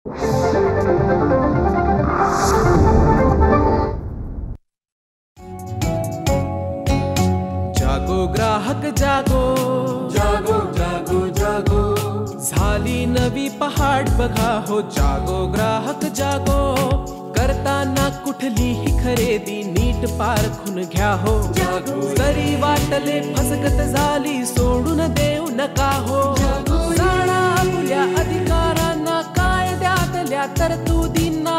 जागो ग्राहक जागो, जागो जागो जागो, झाली नवी पहाट बघा हो. जागो ग्राहक जागो, करताना कुठलीही खरेदी नीट पारखून घ्या हो. जरी वाटले फसगत झाली सोडून देऊ नका हो. जाणा आपल्या अधिकारांना, कायद्यातल्या तरतुदींना,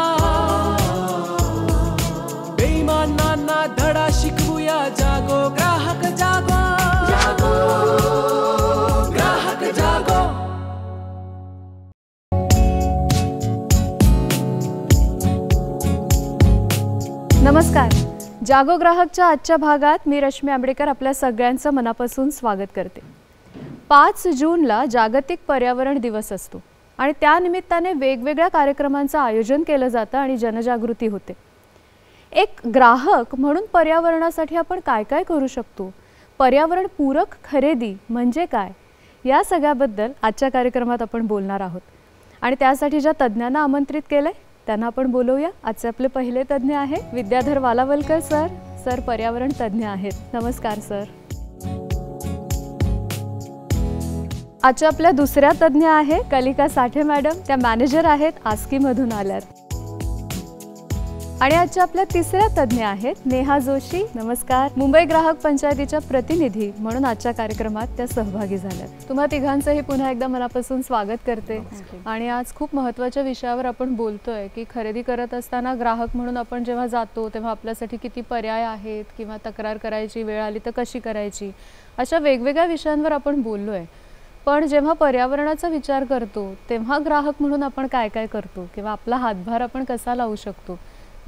बेईमानांना धडा शिकवूया. जागो ग्राहक जागो, जागो ग्राहक जागो. नमस्कार. जागो ग्राहकच्या आजच्या भागात मी रश्मी आंबेडकर आपल्या सगळ्यांचं मनापासून स्वागत करते. 5 जूनला जागतिक पर्यावरण दिवस असतो आणि त्या निमित्ताने वेगवेगळ्या कार्यक्रमांचं आयोजन केलं जातं आणि जनजागृती होते. एक ग्राहक म्हणून पर्यावरणासाठी आपण काय काय करू शकतो, पर्यावरण पूरक खरेदी म्हणजे काय, या सगळ्याबद्दल आजच्या कार्यक्रमात आपण बोलणार आहोत. आणि त्यासाठी ज्या तज्ज्ञांना आमंत्रित केलंय त्यांना आपण बोलवूया. आजचे आपले पहिले तज्ज्ञ आहे विद्याधर वालावलकर सर. सर पर्यावरण तज्ज्ञ आहेत. नमस्कार सर. आजच्या आपल्या दुसऱ्या तज्ज्ञ आहे कलिका साठे मॅडम. त्या मॅनेजर आहेत आस्की मधून आल्यात. आणि आजच्या आपल्या तिसऱ्या तज्ज्ञ आहेत नेहा जोशी. नमस्कार. मुंबई ग्राहक पंचायतीच्या प्रतिनिधी म्हणून आजच्या कार्यक्रमात त्या सहभागी झाल्यात. तुम्हा तिघांचंही पुन्हा एकदा मनापासून स्वागत करते. आणि आज खूप महत्त्वाच्या विषयावर आपण बोलतोय की खरेदी करत असताना ग्राहक म्हणून आपण जेव्हा जातो तेव्हा आपल्यासाठी किती पर्याय आहेत किंवा तक्रार करायची वेळ आली तर कशी करायची, अशा वेगवेगळ्या विषयांवर आपण बोललोय. पण जेव्हा पर्यावरणाचा विचार करतो तेव्हा ग्राहक म्हणून आपण काय काय करतो किंवा आपला हातभार आपण कसा लावू शकतो,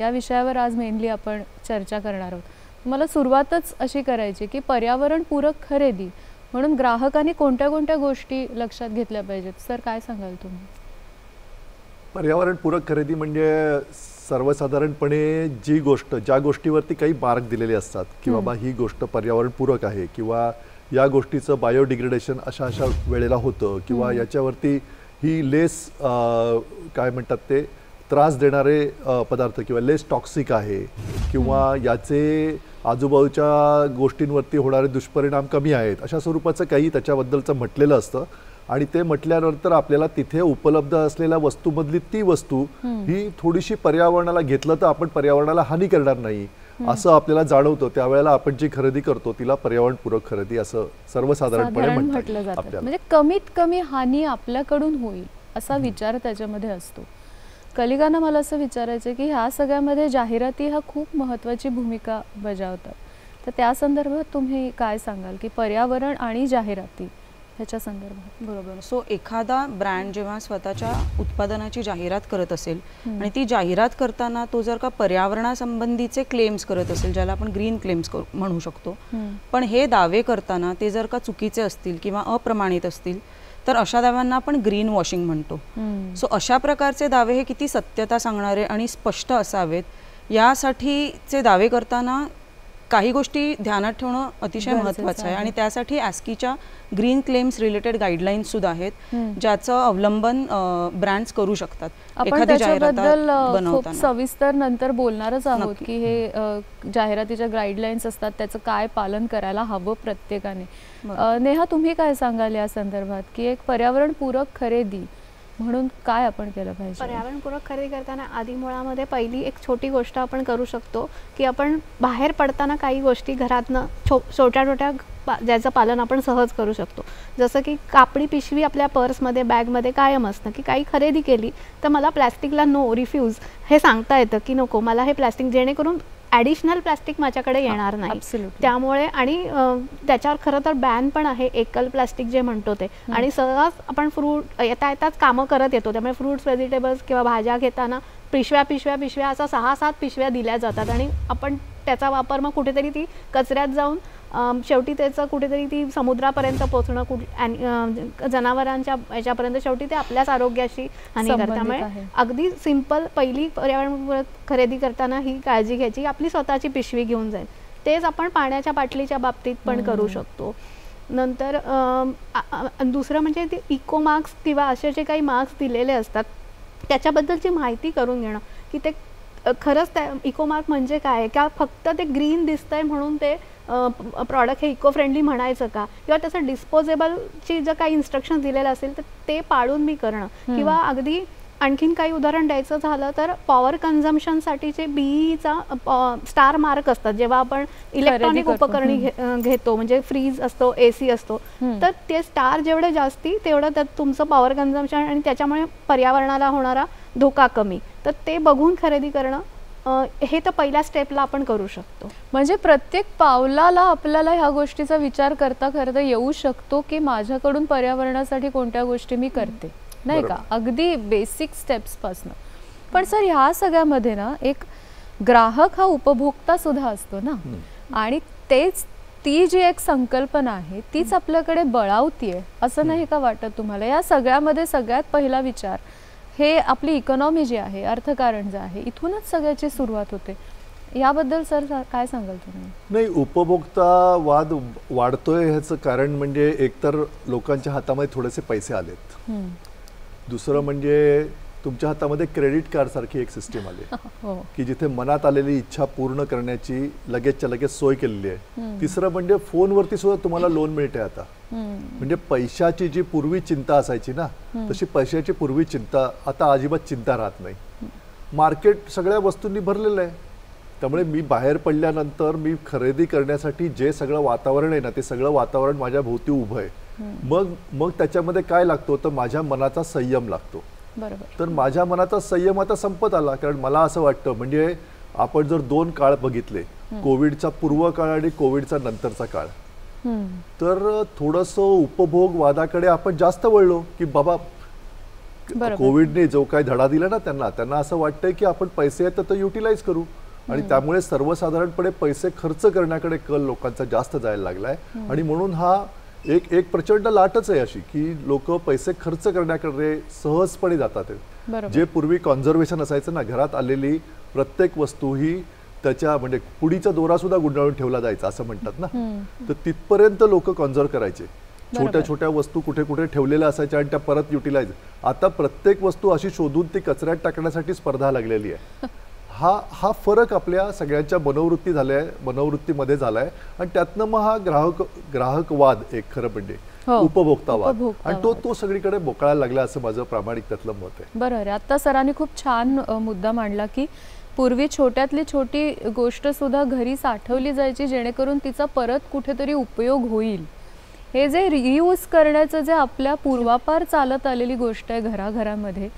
या विषयावर आज मेनली आपण चर्चा करणार आहोत. मला सुरुवातच अशी करायची की पर्यावरण पूरक खरेदी म्हणून ग्राहकांनी कोणत्या कोणत्या गोष्टी लक्षात घेतल्या पाहिजेत. सर काय सांगाल तुम्ही? पर्यावरण पूरक खरेदी म्हणजे सर्वसाधारणपणे जी गोष्ट, ज्या गोष्टीवरती काही मार्क दिलेले असतात की बाबा ही गोष्ट पर्यावरण पूरक आहे किंवा या गोष्टीचं बायोडिग्रेडेशन अशा अशा वेळेला होतं किंवा याच्यावरती ही लेस काय म्हणतात ते त्रास देणारे पदार्थ किंवा लेस टॉक्सिक आहे किंवा याचे आजूबाजूच्या गोष्टींवरती होणारे दुष्परिणाम कमी आहेत, अशा स्वरूपाचं काही त्याच्याबद्दलचं म्हटलेलं असतं. आणि ते म्हटल्यानंतर आपल्याला तिथे उपलब्ध असलेल्या वस्तूमधली ती वस्तू ही थोडीशी पर्यावरणाला घेतलं तर आपण पर्यावरणाला हानी करणार नाही असं आपल्याला जाणवतं. त्यावेळेला आपण जी खरेदी करतो तिला पर्यावरणपूरक खरेदी असं सर्वसाधारणपणे म्हटलं जातं. म्हणजे कमीत कमी हानी आपल्याकडून होईल असा विचार त्याच्यामध्ये असतो. कलिकांना मला असं विचारायचं की ह्या सगळ्यामध्ये जाहिराती हा खूप महत्त्वाची भूमिका बजावतात. तर त्या संदर्भात तुम्ही काय सांगाल की पर्यावरण आणि जाहिराती ह्याच्या संदर्भात? बरोबर. सो एखादा ब्रँड जेव्हा स्वतःच्या उत्पादनाची जाहिरात करत असेल आणि ती जाहिरात करताना तो जर का पर्यावरणासंबंधीचे क्लेम्स करत असेल, ज्याला आपण ग्रीन क्लेम्स म्हणू शकतो, पण हे दावे करताना ते जर का चुकीचे असतील किंवा अप्रमाणित असतील तर अशा दाव्यांना आपण ग्रीन वॉशिंग म्हणतो. सो अशा प्रकारचे दावे हे किती सत्यता सांगणारे आणि स्पष्ट असावेत यासाठीचे दावे करताना काही गोष्टी ध्यानात ठेवणं अतिशय महत्त्वाचं आहे. आणि त्यासाठी आस्कीच्या ग्रीन क्लेम्स रिलेटेड गाईडलाईन्स सुद्धा आहेत ज्याचं अवलंबन ब्रँड्स करू शकतात. एखादी जाहिरात खूप सविस्तर नंतर बोलणारच आहोत की हे जाहिरातीच्या गाईडलाईन्स असतात त्याचं काय पालन करायला हवं प्रत्येकाने. नेहा तुम्ही काय सांगाल या संदर्भात की एक पर्यावरणपूरक खरेदी म्हणून काय आपण केलं पाहिजे? पर्यावरणपूरक खरेदी करताना आधी मुळामध्ये पहिली एक छोटी गोष्ट आपण करू शकतो की आपण बाहेर पडताना काही गोष्टी घरातनं छोट्या छोट्या ज्याचं पालन आपण सहज करू शकतो. जसं की कापडी पिशवी आपल्या पर्समध्ये बॅगमध्ये कायम असतं की काही खरेदी केली तर मला प्लॅस्टिकला नो रिफ्यूज हे सांगता येतं की नको मला हे प्लॅस्टिक, जेणेकरून ॲडिशनल प्लॅस्टिक माझ्याकडे येणार नाही. त्यामुळे आणि त्याच्यावर खरं तर बॅन पण आहे एकल प्लॅस्टिक जे म्हणतो ते. आणि सहज आपण फ्रूट येताच कामं करत येतो त्यामुळे फ्रूट्स व्हेजिटेबल्स किंवा भाज्या घेताना पिशव्या असा 6-7 पिशव्या दिल्या जातात आणि आपण त्याचा वापर मग कुठेतरी ती कचऱ्यात जाऊन शेवटी त्याचं कुठेतरी ती समुद्रापर्यंत पोहोचणं, जनावरांच्या याच्यापर्यंत शेवटी ते आपल्याच आरोग्याशी हानी करतात. त्यामुळे अगदी सिंपल पहिली पर्यावरण खरेदी करताना ही काळजी घ्यायची, आपली स्वतःची पिशवी घेऊन जाईल. तेच आपण पाण्याच्या बाटलीच्या बाबतीत पण करू शकतो. नंतर दुसरं म्हणजे ते इको मार्क्स किंवा असे जे काही मार्क्स दिलेले असतात त्याच्याबद्दलची माहिती करून घेणं की ते खरंच त्या इकोमार्क म्हणजे काय आहे, का फक्त ते ग्रीन दिसतंय म्हणून ते प्रॉडक्ट हे इको फ्रेंडली म्हणायचं का, किंवा त्याचं डिस्पोजेबलची जर काही इन्स्ट्रक्शन दिलेलं असेल तर ते पाळून मी करणं. किंवा अगदी आणखीन काही उदाहरण द्यायचं झालं तर पॉवर कन्झम्पशनसाठीचे बीईचा स्टार मार्क असतात जेव्हा आपण इलेक्ट्रॉनिक उपकरणे घेतो, म्हणजे फ्रीज असतो, AC असतो, तर ते स्टार जेवढे जास्ती तेवढं त्यात तुमचं पॉवर कन्झम्पशन आणि त्याच्यामुळे पर्यावरणाला होणारा धोका कमी. तर ते बघून खरेदी करणं हे तर पहिल्या स्टेपला आपण करू शकतो. म्हणजे प्रत्येक पावलाला आपल्याला ह्या गोष्टीचा विचार करता करता येऊ शकतो की माझ्याकडून पर्यावरणासाठी कोणत्या गोष्टी मी करते, नाही का, अगदी बेसिक स्टेप्स पासून. पण सर ह्या सगळ्यामध्ये ना एक ग्राहक हा उपभोक्ता सुद्धा असतो ना, आणि तेच ती जी एक संकल्पना आहे तीच आपल्याकडे बळावतीये असं नाही का वाटत तुम्हाला? या सगळ्यामध्ये सगळ्यात पहिला विचार हे आपली इकॉनॉमी जी आहे, अर्थकारण जे आहे, इथूनच सगळ्याची सुरुवात होते. याबद्दल सर काय सांगाल तुम्ही? नाही, उपभोक्ता वाद वाढतोय ह्याचं कारण म्हणजे एकतर लोकांच्या हातामध्ये थोडेसे पैसे आलेत, दुसरं म्हणजे तुमच्या हातामध्ये क्रेडिट कार्ड सारखी एक सिस्टीम आली की जिथे मनात आलेली इच्छा पूर्ण करण्याची लगेचच्या लगेच सोय केलेली आहे. तिसरं म्हणजे फोनवरती सुद्धा तुम्हाला लोन मिळते आता. म्हणजे पैशाची जी पूर्वी चिंता असायची ना, तशी पैशाची पूर्वी चिंता आता अजिबात चिंता राहत नाही. मार्केट सगळ्या वस्तूंनी भरलेलं आहे, त्यामुळे मी बाहेर पडल्यानंतर मी खरेदी करण्यासाठी जे सगळं वातावरण आहे ना, ते सगळं वातावरण माझ्या भोवती उभं आहे. मग त्याच्यामध्ये काय लागतो तर माझ्या मनाचा संयम लागतो. बरोबर. तर माझ्या मनाचा संयम आता संपत आला. कारण मला असं वाटतं, म्हणजे आपण जर 2 काळ बघितले, कोविडचा पूर्व काळ आणि कोविडचा नंतरचा काळ, तर थोडंसं उपभोग वादाकडे आपण जास्त वळलो की बाबा कोविडने जो काही धडा दिला ना त्यांना असं वाटतंय की आपण पैसे आहेत तर युटिलाइज करू, आणि त्यामुळे सर्वसाधारणपणे पैसे खर्च करण्याकडे कल लोकांचा जास्त जायला लागलाय. आणि म्हणून हा एक प्रचंड लाटच आहे अशी की लोक पैसे खर्च करण्याकडे सहजपणे जातात. जे पूर्वी कॉन्झर्वेशन असायचं ना, घरात आलेली प्रत्येक वस्तू ही त्याच्या म्हणजे पुडीचा दोरा सुद्धा गुंडाळून ठेवला जायचा असं म्हणतात ना, तर तिथपर्यंत लोक कॉन्झर्व करायचे. छोट्या छोट्या वस्तू कुठे कुठे ठेवलेल्या असायच्या आणि त्या परत युटिलाइज. आता प्रत्येक वस्तू अशी शोधून ती कचऱ्यात टाकण्यासाठी स्पर्धा लागलेली आहे. हा फरक आपल्या सगळ्यांच्या मनोवृत्तीमध्ये झालाय, आणि त्यातनं मग हा ग्राहकवाद एक खरं म्हणजे उपभोक्तावाद, आणि तो सगळीकडे बोकाळायला लागला असं माझं प्रामाणिक त्यातलं मत आहे. बरोबर. आता सरांनी खूप छान मुद्दा मांडला की पूर्वी छोट्यातली छोटी गोष्ट सुद्धा घरी साठवली जायची जेणेकरून तिचा परत कुठेतरी उपयोग होईल. हे जे रियूज करण्याचं जे आपल्या पूर्वापार चालत आलेली गोष्ट आहे घराघरामध्ये,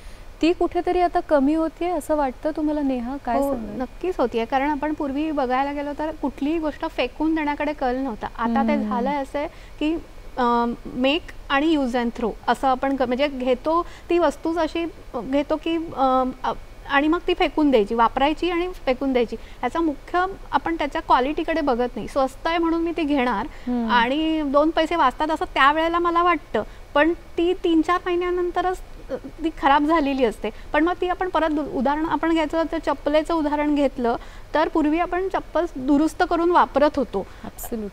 ती कुठेतरी आता कमी होतीये असं वाटतं तुम्हाला नेहा? काय सांगाल? नक्कीच होतीये. कारण आपण पूर्वी बघायला गेलो तर कुठलीही गोष्ट फेकून देण्याकडे कल नव्हता. आता ते झालंय असं की मेक आणि यूज अँड थ्रो असं आपण म्हणजे घेतो, ती वस्तूच अशी घेतो की आणि मग ती फेकून द्यायची, वापरायची आणि फेकून द्यायची. ह्याचा मुख्य आपण त्याच्या क्वालिटीकडे बघत नाही. स्वस्त आहे म्हणून मी ती घेणार आणि 2 पैसे वाचतात असं त्यावेळेला मला वाटतं, पण ती 3-4 महिन्यानंतरच ती खराब झालेली असते. पण मग ती आपण परत उदाहरण आपण घ्यायचं तर चप्पलेचं उदाहरण घेतलं तर पूर्वी आपण चप्पल दुरुस्त करून वापरत होतो.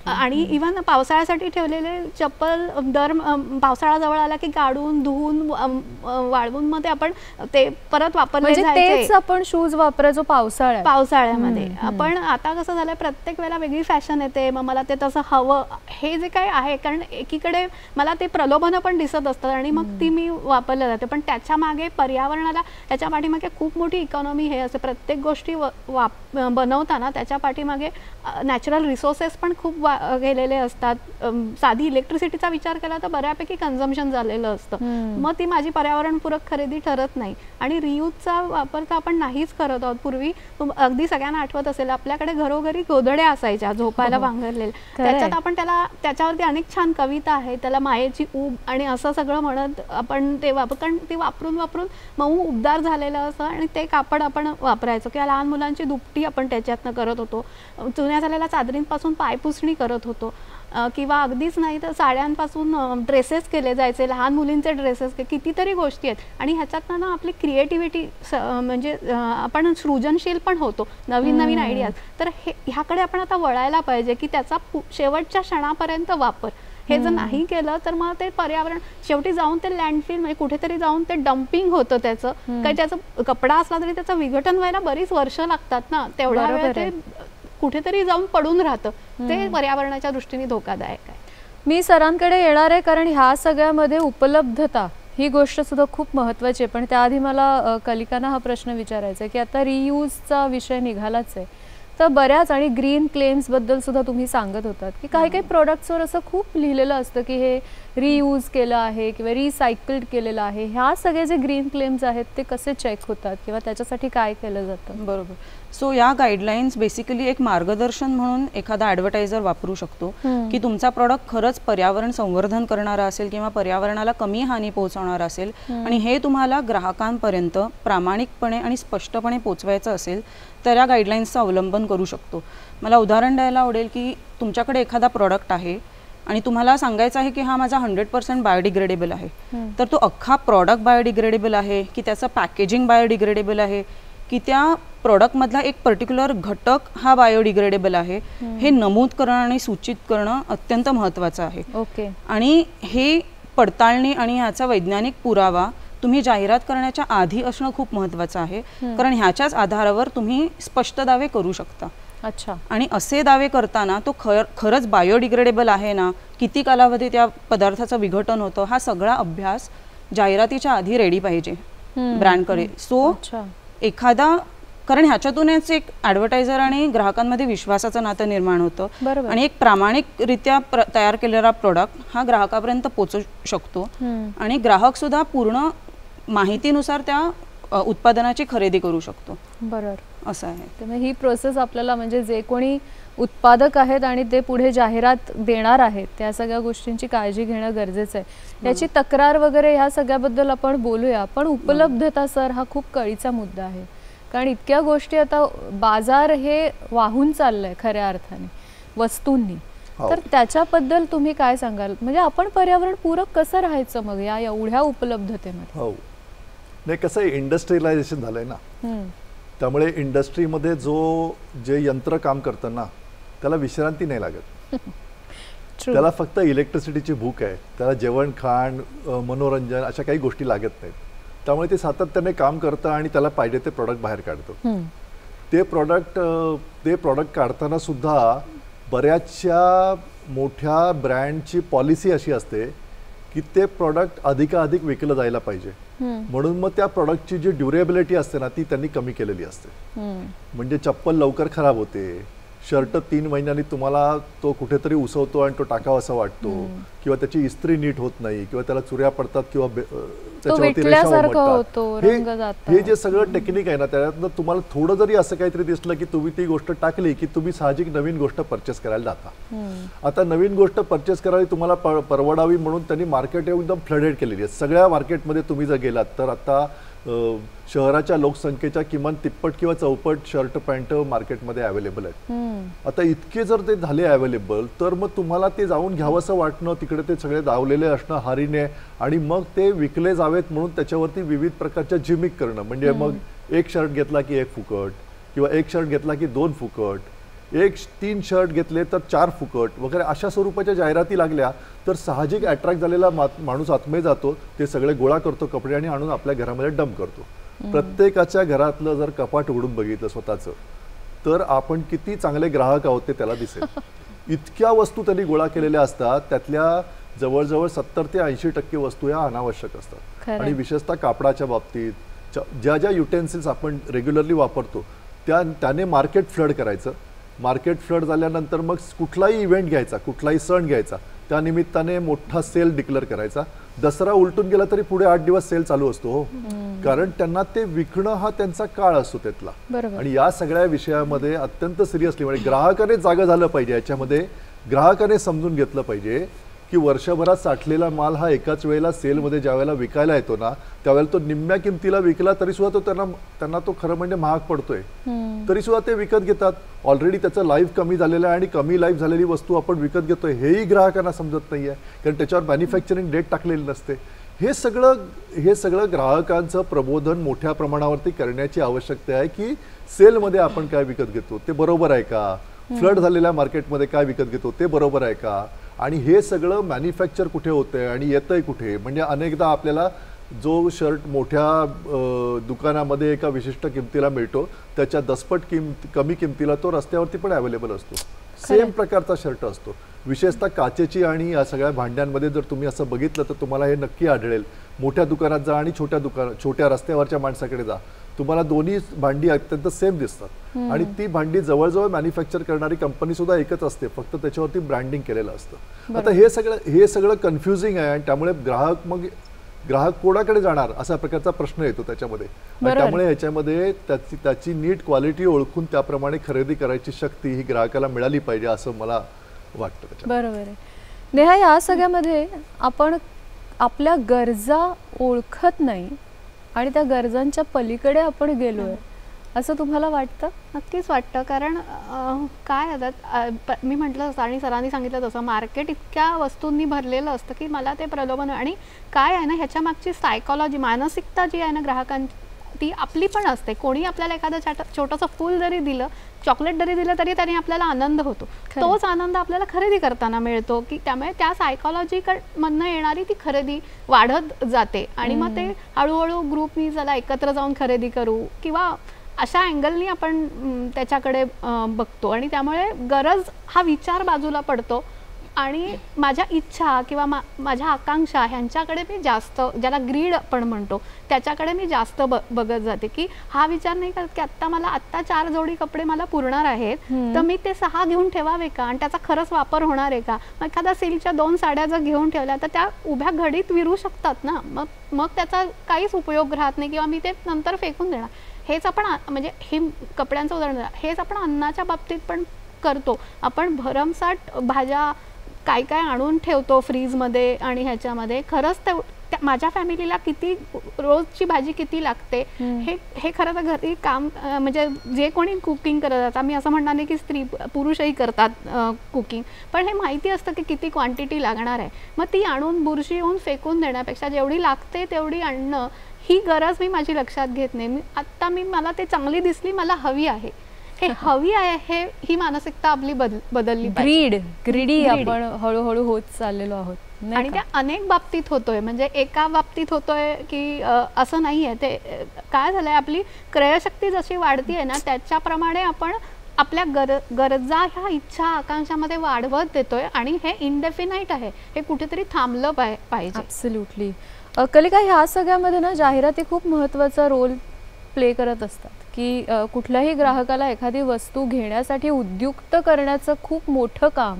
आणि इव्हन पावसाळ्यासाठी ठेवलेले चप्पल दर पावसाळा जवळ आला की काढून धुवून वाळवून मग ते आपण ते परत वापरले जायचे. आपण शूज वापरायचो पावसाळ्यामध्ये. पण आता कसं झालंय, प्रत्येक वेळेला वेगळी फॅशन येते, मग मला ते तसं हवं हे जे काही आहे, कारण एकीकडे मला ते प्रलोभनं पण दिसत असतात आणि मग ती मी वापरल्या जाते. पण त्याच्या मागे पर्यावरणाला, त्याच्या पाठीमागे खूप मोठी इकॉनॉमी हे असते. प्रत्येक गोष्टी बनवताना त्याच्या पाठीमागे नॅचरल रिसोर्सेस पण खूप गेलेले असतात. साधी इलेक्ट्रिसिटीचा विचार केला तर बऱ्यापैकी कन्झम्पशन झालेलं असतं. मग ती माझी पर्यावरणपूरक खरेदी ठरत नाही. आणि रियूजचा वापर तर आपण नाहीच करत आहोत. पूर्वी अगदी सगळ्यांना आठवत असेल, आपल्याकडे घरोघरी गोधड्या असायच्या झोपायला बांगरलेल्या. त्याच्यात आपण त्याच्यावरती अनेक छान कविता आहे, त्याला मायेची ऊब आणि असं सगळं म्हणत आपण ते कारण ते वापरून मऊ उबदार झालेलं असं, आणि ते कापड आपण वापरायचो. किंवा लहान मुलांची दुपटी आपण त्याच्यातनं करत होतो. जुन्या झालेल्या चादरींपासून पायपुसणी करत होतो. किंवा अगदीच नाही तर साड्यांपासून ड्रेसेस केले जायचे, लहान मुलींचे ड्रेसेस, कितीतरी गोष्टी आहेत. आणि ह्याच्यातनं ना आपली क्रिएटिव्हिटी म्हणजे आपण सृजनशील पण होतो, नवीन नवीन आयडियाज. तर ह्याकडे आपण आता वळायला पाहिजे की त्याचा शेवटच्या क्षणापर्यंत वापर. हे जर नाही केलं तर मग ते पर्यावरण शेवटी जाऊन ते लँडफिल म्हणजे कुठेतरी जाऊन ते डम्पिंग होतं त्याचं. काही त्याचा कपडा असला तरी त्याचं विघटन व्हायला बरीच वर्ष लागतात ना, तेवढ्या वेळ ते कुठेतरी जाऊन पडून राहतं. ते पर्यावरणाच्या दृष्टीने धोकादायक आहे. मी सरांकडे येणार आहे कारण ह्या सगळ्यामध्ये उपलब्धता ही गोष्ट सुद्धा खूप महत्त्वाची आहे. पण त्याआधी मला कलिकांना हा प्रश्न विचारायचा आहे की आता रियूजचा विषय निघालाच आहे, तर बऱ्याच आणि ग्रीन क्लेम्स बद्दल सुद्धा तुम्ही सांगत होतात की काही काही प्रोडक्ट्सवर असं खूप लिहिलेलं असतं की हे रियूज केलं आहे किंवा रिसायकल्ड केलेलं आहे. ह्या सगळे जे ग्रीन क्लेम्स आहेत ते कसे चेक होतात किंवा त्याच्यासाठी काय केलं जातं? बरोबर. सो या गाईडलाईन्स बेसिकली एक मार्गदर्शन म्हणून एखादा ॲडव्हर्टायझर वापरू शकतो की तुमचा प्रॉडक्ट खरंच पर्यावरण संवर्धन करणारा असेल किंवा पर्यावरणाला कमी हानी पोहोचवणारा असेल आणि हे तुम्हाला ग्राहकांपर्यंत प्रामाणिकपणे आणि स्पष्टपणे पोचवायचं असेल तर या गाईडलाईन्सचं अवलंबन करू शकतो. मला उदाहरण द्यायला आवडेल की तुमच्याकडे एखादा प्रॉडक्ट आहे आणि तुम्हाला सांगायचं आहे की हा माझा 100% बायोडिग्रेडेबल आहे, तर तो अख्खा प्रॉडक्ट बायोडिग्रेडेबल आहे की त्याचं पॅकेजिंग बायोडिग्रेडेबल आहे की त्या प्रॉडक्टमधला एक पर्टिक्युलर घटक हा बायोडिग्रेडेबल आहे, हे नमूद करणं आणि सूचित करणं अत्यंत महत्त्वाचं आहे. ओके. आणि हे पडताळणी आणि ह्याचा वैज्ञानिक पुरावा तुम्ही जाहिरात करण्याच्या आधी असणं खूप महत्त्वाचं आहे, कारण ह्याच्याच आधारावर तुम्ही स्पष्ट दावे करू शकता. अच्छा. आणि असे दावे करताना तो खरंच बायोडिग्रेडेबल आहे ना, किती कालावधी त्या पदार्थाचं विघटन होतं, हा सगळा अभ्यास जाहिरातीच्या आधी रेडी पाहिजे ब्रँडकडे. सो एखादा, कारण ह्याच्यातूनच एक ॲडव्हर्टायझर आणि ग्राहकांमध्ये विश्वासाचं नातं निर्माण होतं आणि एक प्रामाणिकरित्या तयार केलेला प्रोडक्ट हा ग्राहकापर्यंत पोहोचू शकतो आणि ग्राहक सुद्धा पूर्ण माहितीनुसार त्या उत्पादनाची खरेदी करू शकतो. बरोबर. असं आहे. त्यामुळे ही प्रोसेस आपल्याला म्हणजे जे कोणी उत्पादक आहेत आणि ते पुढे जाहिरात देणार आहेत त्या सगळ्या गोष्टींची काळजी घेणं गरजेचं आहे. याची तक्रार वगैरे ह्या सगळ्याबद्दल आपण बोलूया, पण उपलब्धता सर हा खूप कळीचा मुद्दा आहे. कारण इतक्या गोष्टी आता बाजार हे वाहून चाललंय खऱ्या अर्थाने वस्तूंनी, तर त्याच्याबद्दल तुम्ही काय सांगाल? म्हणजे आपण पर्यावरण पूरक कसं राहायचं मग या एवढ्या उपलब्धतेमध्ये? हो, नाही कसं आहे, इंडस्ट्रियलायझेशन झालंय ना, त्यामुळे इंडस्ट्रीमध्ये जे यंत्र काम करतं ना त्याला विश्रांती नाही लागत. त्याला फक्त इलेक्ट्रिसिटीची भूक आहे, त्याला जेवण खाण मनोरंजन अशा काही गोष्टी लागत नाहीत. त्यामुळे ते सातत्याने काम करतं आणि त्याला पाहिजे ते प्रॉडक्ट बाहेर काढतं. ते प्रॉडक्ट काढताना सुद्धा बऱ्याचशा मोठ्या ब्रँडची पॉलिसी अशी असते की ते प्रॉडक्ट अधिकाधिक विकलं जायला पाहिजे, म्हणून मग त्या प्रॉडक्टची जी ड्युरेबिलिटी असते ना ती त्यांनी कमी केलेली असते. म्हणजे चप्पल लवकर खराब होते, शर्ट 3 महिन्यांनी तुम्हाला तो कुठेतरी उसवतो आणि तो टाकावा असा वाटतो, किंवा त्याची इस्त्री नीट होत नाही, किंवा त्याला चुऱ्या पडतात, किंवा त्याच्यावरती रेषा उमटतात. हे जे सगळं टेक्निक आहे ना, त्यातनं तुम्हाला थोडं जरी असं काहीतरी दिसलं की तुम्ही ती गोष्ट टाकली की तुम्ही साहजिक नवीन गोष्ट परचेस करायला जाता. आता नवीन गोष्ट परचेस करावी तुम्हाला परवडावी म्हणून त्यांनी मार्केट एकदम फ्लडेड केलेली आहे. सगळ्या मार्केटमध्ये तुम्ही जर गेलात तर आता शहराच्या लोकसंख्येच्या किमान तिप्पट किंवा चौपट शर्ट पॅन्ट मार्केटमध्ये अवेलेबल आहेत. आता इतके जर ते झाले अवेलेबल तर मग तुम्हाला ते जाऊन घ्यावंसं वाटणं, तिकडे ते सगळे दावलेले असणं हारीने, आणि मग ते विकले जावेत म्हणून त्याच्यावरती विविध प्रकारच्या जिमिक करणं. म्हणजे मग एक शर्ट घेतला की 1 फुकट, किंवा एक शर्ट घेतला की 2 फुकट, 3 शर्ट घेतले तर 4 फुकट वगैरे अशा स्वरूपाच्या जाहिराती लागल्या तर साहजिक अट्रॅक्ट झालेला माणूस आतमध्ये जातो, ते सगळे गोळा करतो कपडे आणि आणून आपल्या घरामध्ये डंप करतो. प्रत्येकाच्या घरातलं जर कपाट उघडून बघितलं स्वतःचं तर आपण किती चांगले ग्राहक आहोत ते त्याला दिसेल. इतक्या वस्तू त्यांनी गोळा केलेल्या असतात, त्यातल्या जवळजवळ 70 ते 80% वस्तू या अनावश्यक असतात. आणि विशेषतः कापडाच्या बाबतीत ज्या ज्या युटेन्सिल्स आपण रेग्युलरली वापरतो त्याने मार्केट फ्लड करायचं. मार्केट फ्लड झाल्यानंतर मग कुठलाही इव्हेंट घ्यायचा, कुठलाही सण घ्यायचा, त्या निमित्ताने मोठा सेल डिक्लेअर करायचा. दसरा उलटून गेला तरी पुढे 8 दिवस सेल चालू असतो. हो, कारण त्यांना ते विकणं हा त्यांचा काळ असतो त्यातला. आणि या सगळ्या विषयामध्ये अत्यंत सिरियसली म्हणजे ग्राहकाने जागा झालं पाहिजे. याच्यामध्ये ग्राहकाने समजून घेतलं पाहिजे की वर्षभरात साठलेला माल हा एकाच वेळेला सेलमध्ये ज्या वेळेला विकायला येतो ना त्यावेळेला तो निम्म्या किमतीला विकला तरी सुद्धा तो त्यांना तो खरं म्हणजे महाग पडतोय, तरी सुद्धा ते विकत घेतात. ऑलरेडी त्याचं लाईफ कमी झालेलं आहे आणि कमी लाईफ झालेली वस्तू आपण विकत घेतोय हेही ग्राहकांना समजत नाही आहे, कारण त्याच्यावर मॅन्युफॅक्चरिंग डेट टाकलेली नसते. हे सगळं ग्राहकांचं प्रबोधन मोठ्या प्रमाणावरती करण्याची आवश्यकता आहे की सेलमध्ये आपण काय विकत घेतो ते बरोबर आहे का, फ्लड झालेल्या मार्केटमध्ये काय विकत घेतो ते बरोबर आहे का, आणि हे सगळं मॅन्युफॅक्चर कुठे होतंय आणि येतंय कुठे, म्हणजे अनेकदा आपल्याला जो शर्ट मोठ्या दुकानामध्ये एका विशिष्ट किमतीला मिळतो त्याच्या दसपट कमी किमतीला तो रस्त्यावरती पण अवेलेबल असतो, सेम प्रकारचा शर्ट असतो. विशेषतः काचेची आणि या सगळ्या भांड्यांमध्ये जर तुम्ही असं बघितलं तर तुम्हाला हे नक्की आढळेल. मोठ्या दुकानात जा आणि छोट्या रस्त्यावरच्या माणसाकडे जा, तुम्हाला दोन्ही भांडी अत्यंत सेम दिसतात. आणि ती भांडी जवळजवळ मॅन्युफॅक्चर करणारी कंपनी सुद्धा एकच असते, फक्त त्याच्यावरती ब्रँडिंग केलेलं असतं. आता हे सगळं कन्फ्युजिंग आहे आणि त्यामुळे ग्राहक कोणाकडे जाणार असा प्रकारचा प्रश्न येतो त्याच्यामध्ये. त्यामुळे ह्याच्यामध्ये त्याची नीट क्वालिटी ओळखून त्याप्रमाणे खरेदी करायची शक्ती ही ग्राहकाला मिळाली पाहिजे असं मला वाटतं. बरोबर आहे. नेहा, या सगळ्यामध्ये आपण आपल्या गरजा ओळखत नाही आणि त्या गरजांच्या पलीकडे आपण गेलोय असं तुम्हाला वाटतं? नक्कीच वाटतं, कारण काय आता मी म्हटलं असं आणि सरांनी सांगितलं तसं मार्केट इतक्या वस्तूंनी भरलेलं असतं की मला ते प्रलोभन. आणि काय आहे ना, ह्याच्या मागची सायकॉलॉजी, मानसिकता जी आहे ना ग्राहकांची, ती आपली पण असते. कोणी आपल्याला एखादं छोटंसं फूल जरी दिलं, चॉकलेट जरी दिलं तरी त्याने आपल्याला आनंद होतो. तोच आनंद आपल्याला खरेदी करताना मिळतो, की त्यामुळे त्या सायकॉलॉजीकडनं येणारी ती खरेदी वाढत जाते. आणि मग ते हळूहळू ग्रुपनी चला एकत्र जाऊन खरेदी करू किंवा अशा अँगलनी आपण त्याच्याकडे बघतो. आणि त्यामुळे गरज हा विचार बाजूला पडतो आणि माझ्या इच्छा किंवा माझ्या आकांक्षा ह्यांच्याकडे मी जास्त, ज्याला ग्रीड आपण म्हणतो, त्याच्याकडे मी जास्त बघत जाते. की हा विचार नाही करत की आत्ता 4 जोडी कपडे मला पुरणार आहेत, तर मी ते 6 घेऊन ठेवावे का आणि त्याचा खरंच वापर होणार आहे का. मग एखादा सिल्कच्या 2 साड्या जर घेऊन ठेवल्या तर त्या उभ्या घडीत विरू शकतात ना, मग त्याचा काहीच उपयोग राहत नाही किंवा मी ते नंतर फेकून देणार. हेच आपण म्हणजे हे कपड्यांचं उदाहरण, हेच आपण अन्नाच्या बाबतीत पण करतो. आपण भरमसाठ भाज्या काय आणून ठेवतो फ्रीजमध्ये आणि ह्याच्यामध्ये. खरंच माझ्या फॅमिलीला किती रोजची भाजी किती लागते हे खरं तर घरी काम म्हणजे जे कोणी कुकिंग करत, आम्ही असं म्हणणार नाही की पुरुषही करतात कुकिंग, पण हे माहिती असतं की किती क्वांटिटी लागणार आहे. मग ती आणून बुरशी येऊन फेकून देण्यापेक्षा जेवढी लागते तेवढी आणणं, ही गरज मी माझी लक्षात घेत नाही. आत्ता मला ते चांगली दिसली, मला हवी आहे, हे हवी आहे, ही मानसिकता आपली बदलली पाहिजे. ग्रीडी आपण हळूहळू होत चाललेलो आहोत. आणि त्या अनेक बाबतीत होतोय, म्हणजे एका बाबतीत होतोय की असं नाहीये. ते काय झालंय, आपली क्रयशक्ती जशी वाढतीये ना त्याच्याप्रमाणे आपण आपल्या गरजा ह्या इच्छा आकांक्षामध्ये वाढवत देतोय आणि हे इनडेफिनाइट आहे, हे कुठेतरी थांबलं पाहिजे. ॲब्सोल्युटली. कलिका, ह्या सगळ्यामध्ये ना जाहिराती खूप महत्त्वाचा रोल प्ले करत असतात. की कुठल्याही ग्राहकाला एखादी वस्तू घेण्यासाठी उद्युक्त करण्याचं खूप मोठं काम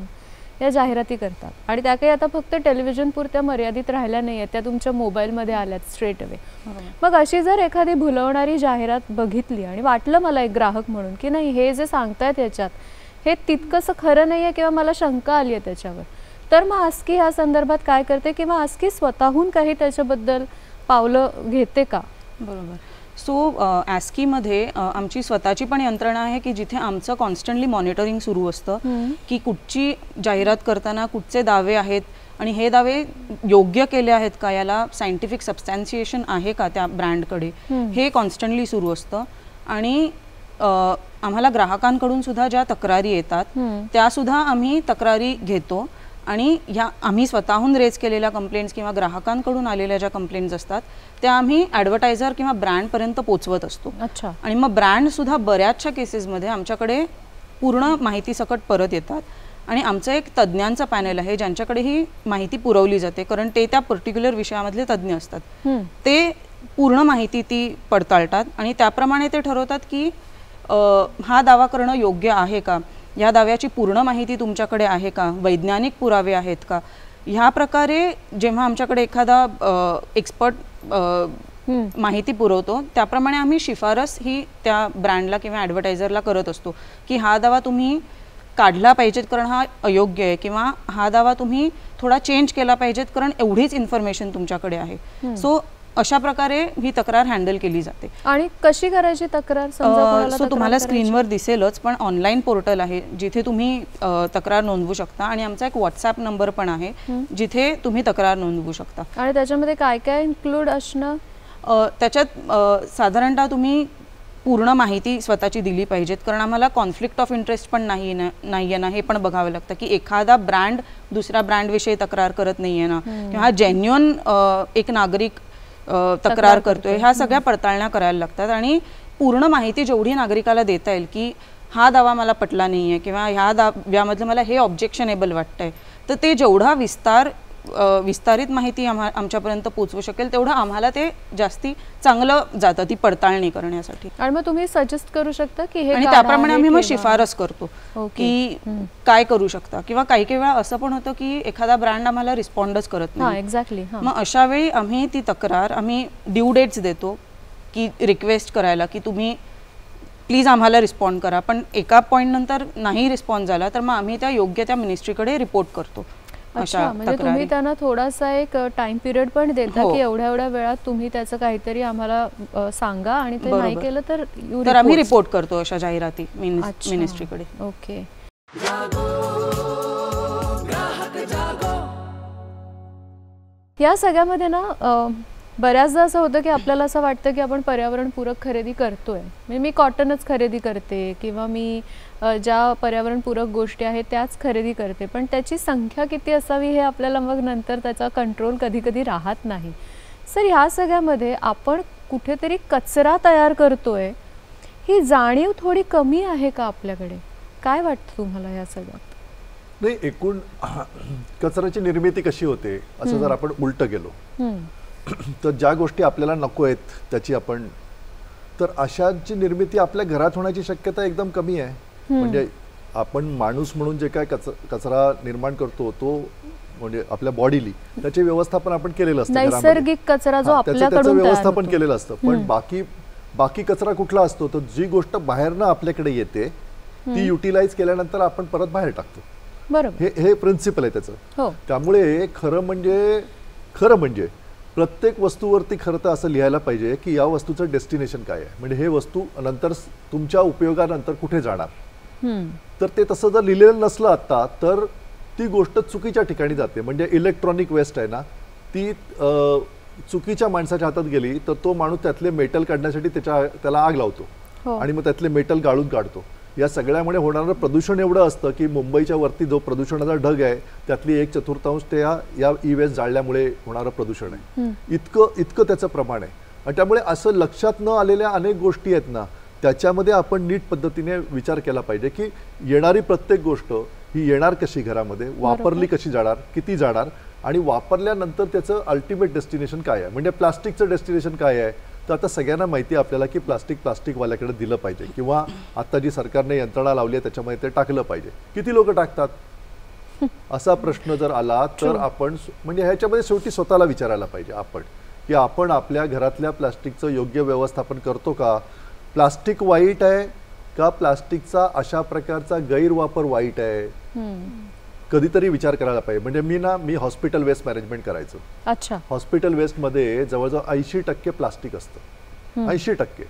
या जाहिराती करतात. आणि त्या काही आता फक्त टेलिव्हिजन पुरत्या मर्यादित राहिल्या नाही आहेत, त्या तुमच्या मोबाईलमध्ये आल्यात स्ट्रेट अवे. मग अशी जर एखादी भुलवणारी जाहिरात बघितली आणि वाटलं मला एक ग्राहक म्हणून की नाही हे जे सांगतायत याच्यात हे तितकंसं खरं नाही आहे किंवा मला शंका आली आहे त्याच्यावर, तर मग आस्की ह्या संदर्भात काय करते किंवा आस्की स्वतःहून काही त्याच्याबद्दल पावलं घेते का? बरोबर. सो ॲस्कीमध्ये आमची स्वतःची पण यंत्रणा आहे की जिथे आमचं कॉन्स्टंटली मॉनिटरिंग सुरू असतं की कुठची जाहिरात करताना कुठचे दावे आहेत आणि हे दावे योग्य केले आहेत का, याला सायंटिफिक सबस्टॅन्शिएशन आहे का त्या ब्रँडकडे, हे कॉन्स्टंटली सुरू असतं. आणि आम्हाला ग्राहकांकडून सुद्धा ज्या तक्रारी येतात त्या सुद्धा आम्ही तक्रारी घेतो आणि ह्या आम्ही स्वतःहून रेज केलेल्या कंप्लेंट्स किंवा ग्राहकांकडून आलेल्या ज्या कंप्लेंट्स असतात त्या आम्ही ॲडव्हर्टायझर किंवा ब्रँडपर्यंत पोचवत असतो. अच्छा. आणि मग ब्रँडसुद्धा बऱ्याचशा केसेसमध्ये आमच्याकडे पूर्ण माहिती सकट परत येतात आणि आमचं एक तज्ज्ञांचा पॅनल आहे ज्यांच्याकडे ही माहिती पुरवली जाते, कारण ते त्या पर्टिक्युलर विषयामधले तज्ज्ञ असतात. ते पूर्ण माहिती ती पडताळतात आणि त्याप्रमाणे ते ठरवतात की हा दावा करणं योग्य आहे का, या दाव्याची पूर्ण माहिती तुमच्याकडे आहे का, वैज्ञानिक पुरावे आहेत का. ह्या प्रकारे जेव्हा आमच्याकडे एखादा एक्सपर्ट माहिती पुरवतो त्याप्रमाणे आम्ही शिफारस ही त्या ब्रँडला किंवा ॲडव्हर्टायझरला करत असतो की हा दावा तुम्ही काढला पाहिजेत कारण हा अयोग्य आहे किंवा हा दावा तुम्ही थोडा चेंज केला पाहिजेत कारण एवढीच इन्फॉर्मेशन तुमच्याकडे आहे. सो अशा प्रकारे ही तक्रार हँडल केली जाते. आणि कशी करायची तक्रार? सो तुम्हाला स्क्रीनवर दिसेलच, पण ऑनलाईन पोर्टल आहे जिथे तुम्ही तक्रार नोंदवू शकता आणि आमचा एक व्हॉट्सॲप नंबर पण आहे जिथे तुम्ही तक्रार नोंदवू शकता. आणि त्याच्यामध्ये काय काय इन्क्लूड असणं? त्याच्यात साधारणतः तुम्ही पूर्ण माहिती स्वतःची दिली पाहिजेत, कारण आम्हाला कॉन्फ्लिक्ट ऑफ इंटरेस्ट पण नाही आहे ना हे पण बघावं लागतं की एखादा ब्रँड दुसऱ्या ब्रँडविषयी तक्रार करत नाही आहे ना, किंवा हा जेन्युइन एक नागरिक तक्रार करतोय, ह्या सगळ्या पडताळण्या करायला लागतात. आणि पूर्ण माहिती जेवढी नागरिकाला देता येईल की हा दावा मला पटला नाही आहे किंवा ह्या दाव्यामधलं मला हे ऑब्जेक्शनेबल वाटतंय, तर ते जेवढा विस्तारित माहिती आमच्यापर्यंत पोहोचवू शकेल तेवढं आम्हाला ते जास्ती चांगलं जातं ती पडताळणी करण्यासाठी. आणि मग तुम्ही सजेस्ट करू शकता की हे आणि त्याप्रमाणे आम्ही मग शिफारस करतो की काय करू शकता. किंवा काही काही वेळा असं पण होतं की एखादा ब्रँड आम्हाला रिस्पॉन्डच करत नाही, एक्झॅक्टली, मग अशा वेळी आम्ही ती तक्रार आम्ही ड्यू डेट्स देतो की रिक्वेस्ट करायला की तुम्ही प्लीज आम्हाला रिस्पॉन्ड करा. पण एका पॉईंट नंतर नाही रिस्पॉन्ड झाला तर मग आम्ही त्या योग्य त्या मिनिस्ट्रीकडे रिपोर्ट करतो. अच्छा, म्हणजे तुम्ही त्यांना थोडासा एक टाइम पिरियड पण देता की एवढ्या वेळात तुम्ही त्याचं काहीतरी आम्हाला सांगा, आणि ते नाही केलं तर आम्ही रिपोर्ट करतो अशा जाहिराती मिनिस्ट्रीकडे. ओके. या सगळ्यामध्ये ना बऱ्याचदा असं होतं की आपल्याला असं वाटतं की आपण पर्यावरणपूरक खरेदी करतोय, म्हणजे मी कॉटनच खरेदी करते किंवा मी ज्या पर्यावरणपूरक गोष्टी आहेत त्याच खरेदी करते, पण त्याची संख्या किती असावी हे आपल्याला मग नंतर त्याचा कंट्रोल कधी कधी राहत नाही. सर, ह्या सगळ्यामध्ये आपण कुठेतरी कचरा तयार करतोय ही जाणीव थोडी कमी आहे का आपल्याकडे? काय वाटतं तुम्हाला या सगळ्यात? नाही, एकूण कचऱ्याची निर्मिती कशी होते असं जर आपण उलट गेलो तर ज्या गोष्टी आपल्याला नको आहेत त्याची आपण, तर अशाची निर्मिती आपल्या घरात होण्याची शक्यता एकदम कमी आहे. म्हणजे आपण माणूस म्हणून जे काय कचरा निर्माण करतो तो म्हणजे आपल्या बॉडीली त्याचे व्यवस्थापन आपण केलेलं असतं, नैसर्गिक कचरा जो आपल्याकडून व्यवस्थापन केलेलं असतं. पण बाकी कचरा कुठला असतो, तर जी गोष्ट बाहेरनं आपल्याकडे येते ती युटिलाइज केल्यानंतर आपण परत बाहेर टाकतो. बरोबर, हे प्रिन्सिपल आहे त्याचं. त्यामुळे खरं म्हणजे प्रत्येक वस्तूवरती खरं तर असं लिहायला पाहिजे की या वस्तूचं डेस्टिनेशन काय आहे, म्हणजे हे वस्तू नंतर तुमच्या उपयोगानंतर कुठे जाणार. तर ते तसं जर लिहिलेलं नसलं आता तर ती गोष्ट चुकीच्या ठिकाणी जाते. म्हणजे इलेक्ट्रॉनिक वेस्ट आहे ना, ती चुकीच्या माणसाच्या हातात गेली तर तो माणूस त्यातले मेटल काढण्यासाठी त्याला आग लावतो आणि मग त्यातले मेटल गाळून काढतो. या सगळ्यामुळे होणारं प्रदूषण एवढं असतं की मुंबईच्या वरती जो प्रदूषणाचा ढग आहे त्यातली 1/4 ते या ई वेस्ट जाळल्यामुळे होणारं प्रदूषण आहे. इतकं त्याचं प्रमाण आहे. आणि त्यामुळे असं लक्षात न आलेल्या अनेक गोष्टी आहेत ना, त्याच्यामध्ये आपण नीट पद्धतीने विचार केला पाहिजे की येणारी प्रत्येक गोष्ट ही येणार कशी, घरामध्ये वापरली कशी जाणार, किती जाणार, आणि वापरल्यानंतर त्याचं अल्टिमेट डेस्टिनेशन काय आहे. म्हणजे प्लास्टिकचं डेस्टिनेशन काय आहे, तर आता सगळ्यांना माहिती आहे आपल्याला की प्लास्टिकवाल्याकडे दिलं पाहिजे किंवा आता जी सरकारने यंत्रणा लावली आहे त्याच्यामध्ये ते टाकलं पाहिजे. किती लोक टाकतात असा प्रश्न जर आला तर आपण म्हणजे ह्याच्यामध्ये शेवटी स्वतःला विचारायला पाहिजे आपण की आपण आपल्या घरातल्या प्लास्टिकचं योग्य व्यवस्थापन करतो का. प्लास्टिक वाईट आहे का प्लास्टिकचा अशा प्रकारचा गैरवापर वाईट आहे, कधीतरी विचार करायला पाहिजे. म्हणजे मी हॉस्पिटल वेस्ट मॅनेजमेंट करायचं. अच्छा. हॉस्पिटल वेस्टमध्ये जवळजवळ 80% प्लास्टिक असतं. 80%.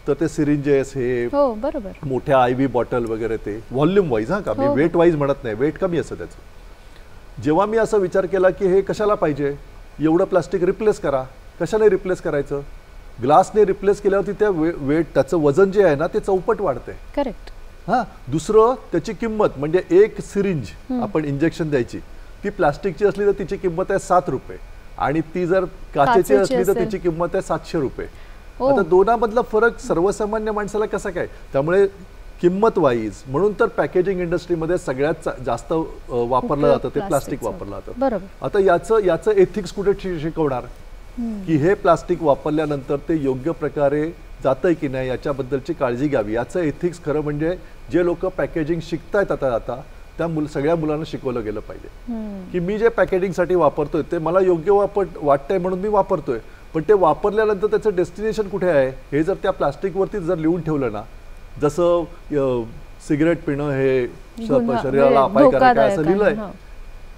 तर ते सिरिंजेस हे बरोबर मोठ्या IV बॉटल वगैरे ते व्हॉल्यूम वाईज का मी वेट वाईज म्हणत नाही, वेट कमी असतं त्याचं. जेव्हा मी असा विचार केला की हे कशाला पाहिजे, एवढं प्लास्टिक रिप्लेस करा. कशाने रिप्लेस करायचं, ग्लासने रिप्लेस केल्यावरती त्या वेट त्याचं वजन जे आहे ना ते चौपट वाढते. करेक्ट. दुसरं त्याची किंमत म्हणजे एक सिरिंज आपण इंजेक्शन द्यायची ती प्लास्टिकची असली तर तिची किंमत आहे 7 रुपये आणि ती जर काचेची असली तर तिची किंमत आहे 700 रुपये. आता दोनामधला फरक सर्वसामान्य माणसाला कसा काय. त्यामुळे किंमत वाईज म्हणून तर पॅकेजिंग इंडस्ट्रीमध्ये सगळ्यात जास्त वापरलं जातं ते प्लास्टिक वापरलं जातं. आता याचं एथिक्स कुठे शिकवणार की हे प्लास्टिक वापरल्यानंतर ते योग्य प्रकारे जातंय की नाही याच्याबद्दलची काळजी घ्यावी. याचं एथिक्स खरं म्हणजे जे लोक पॅकेजिंग शिकतायत आता त्या सगळ्या मुलांना शिकवलं गेलं पाहिजे की मी जे पॅकेजिंगसाठी वापरतोय ते मला योग्य वाटतंय म्हणून मी वापरतोय, पण ते वापरल्यानंतर त्याचं डेस्टिनेशन कुठे आहे हे जर त्या प्लास्टिकवरती जर लिहून ठेवलं ना, जसं सिगरेट पिणं हे शरीराला अपायकारक आहे असं लिहिलंय,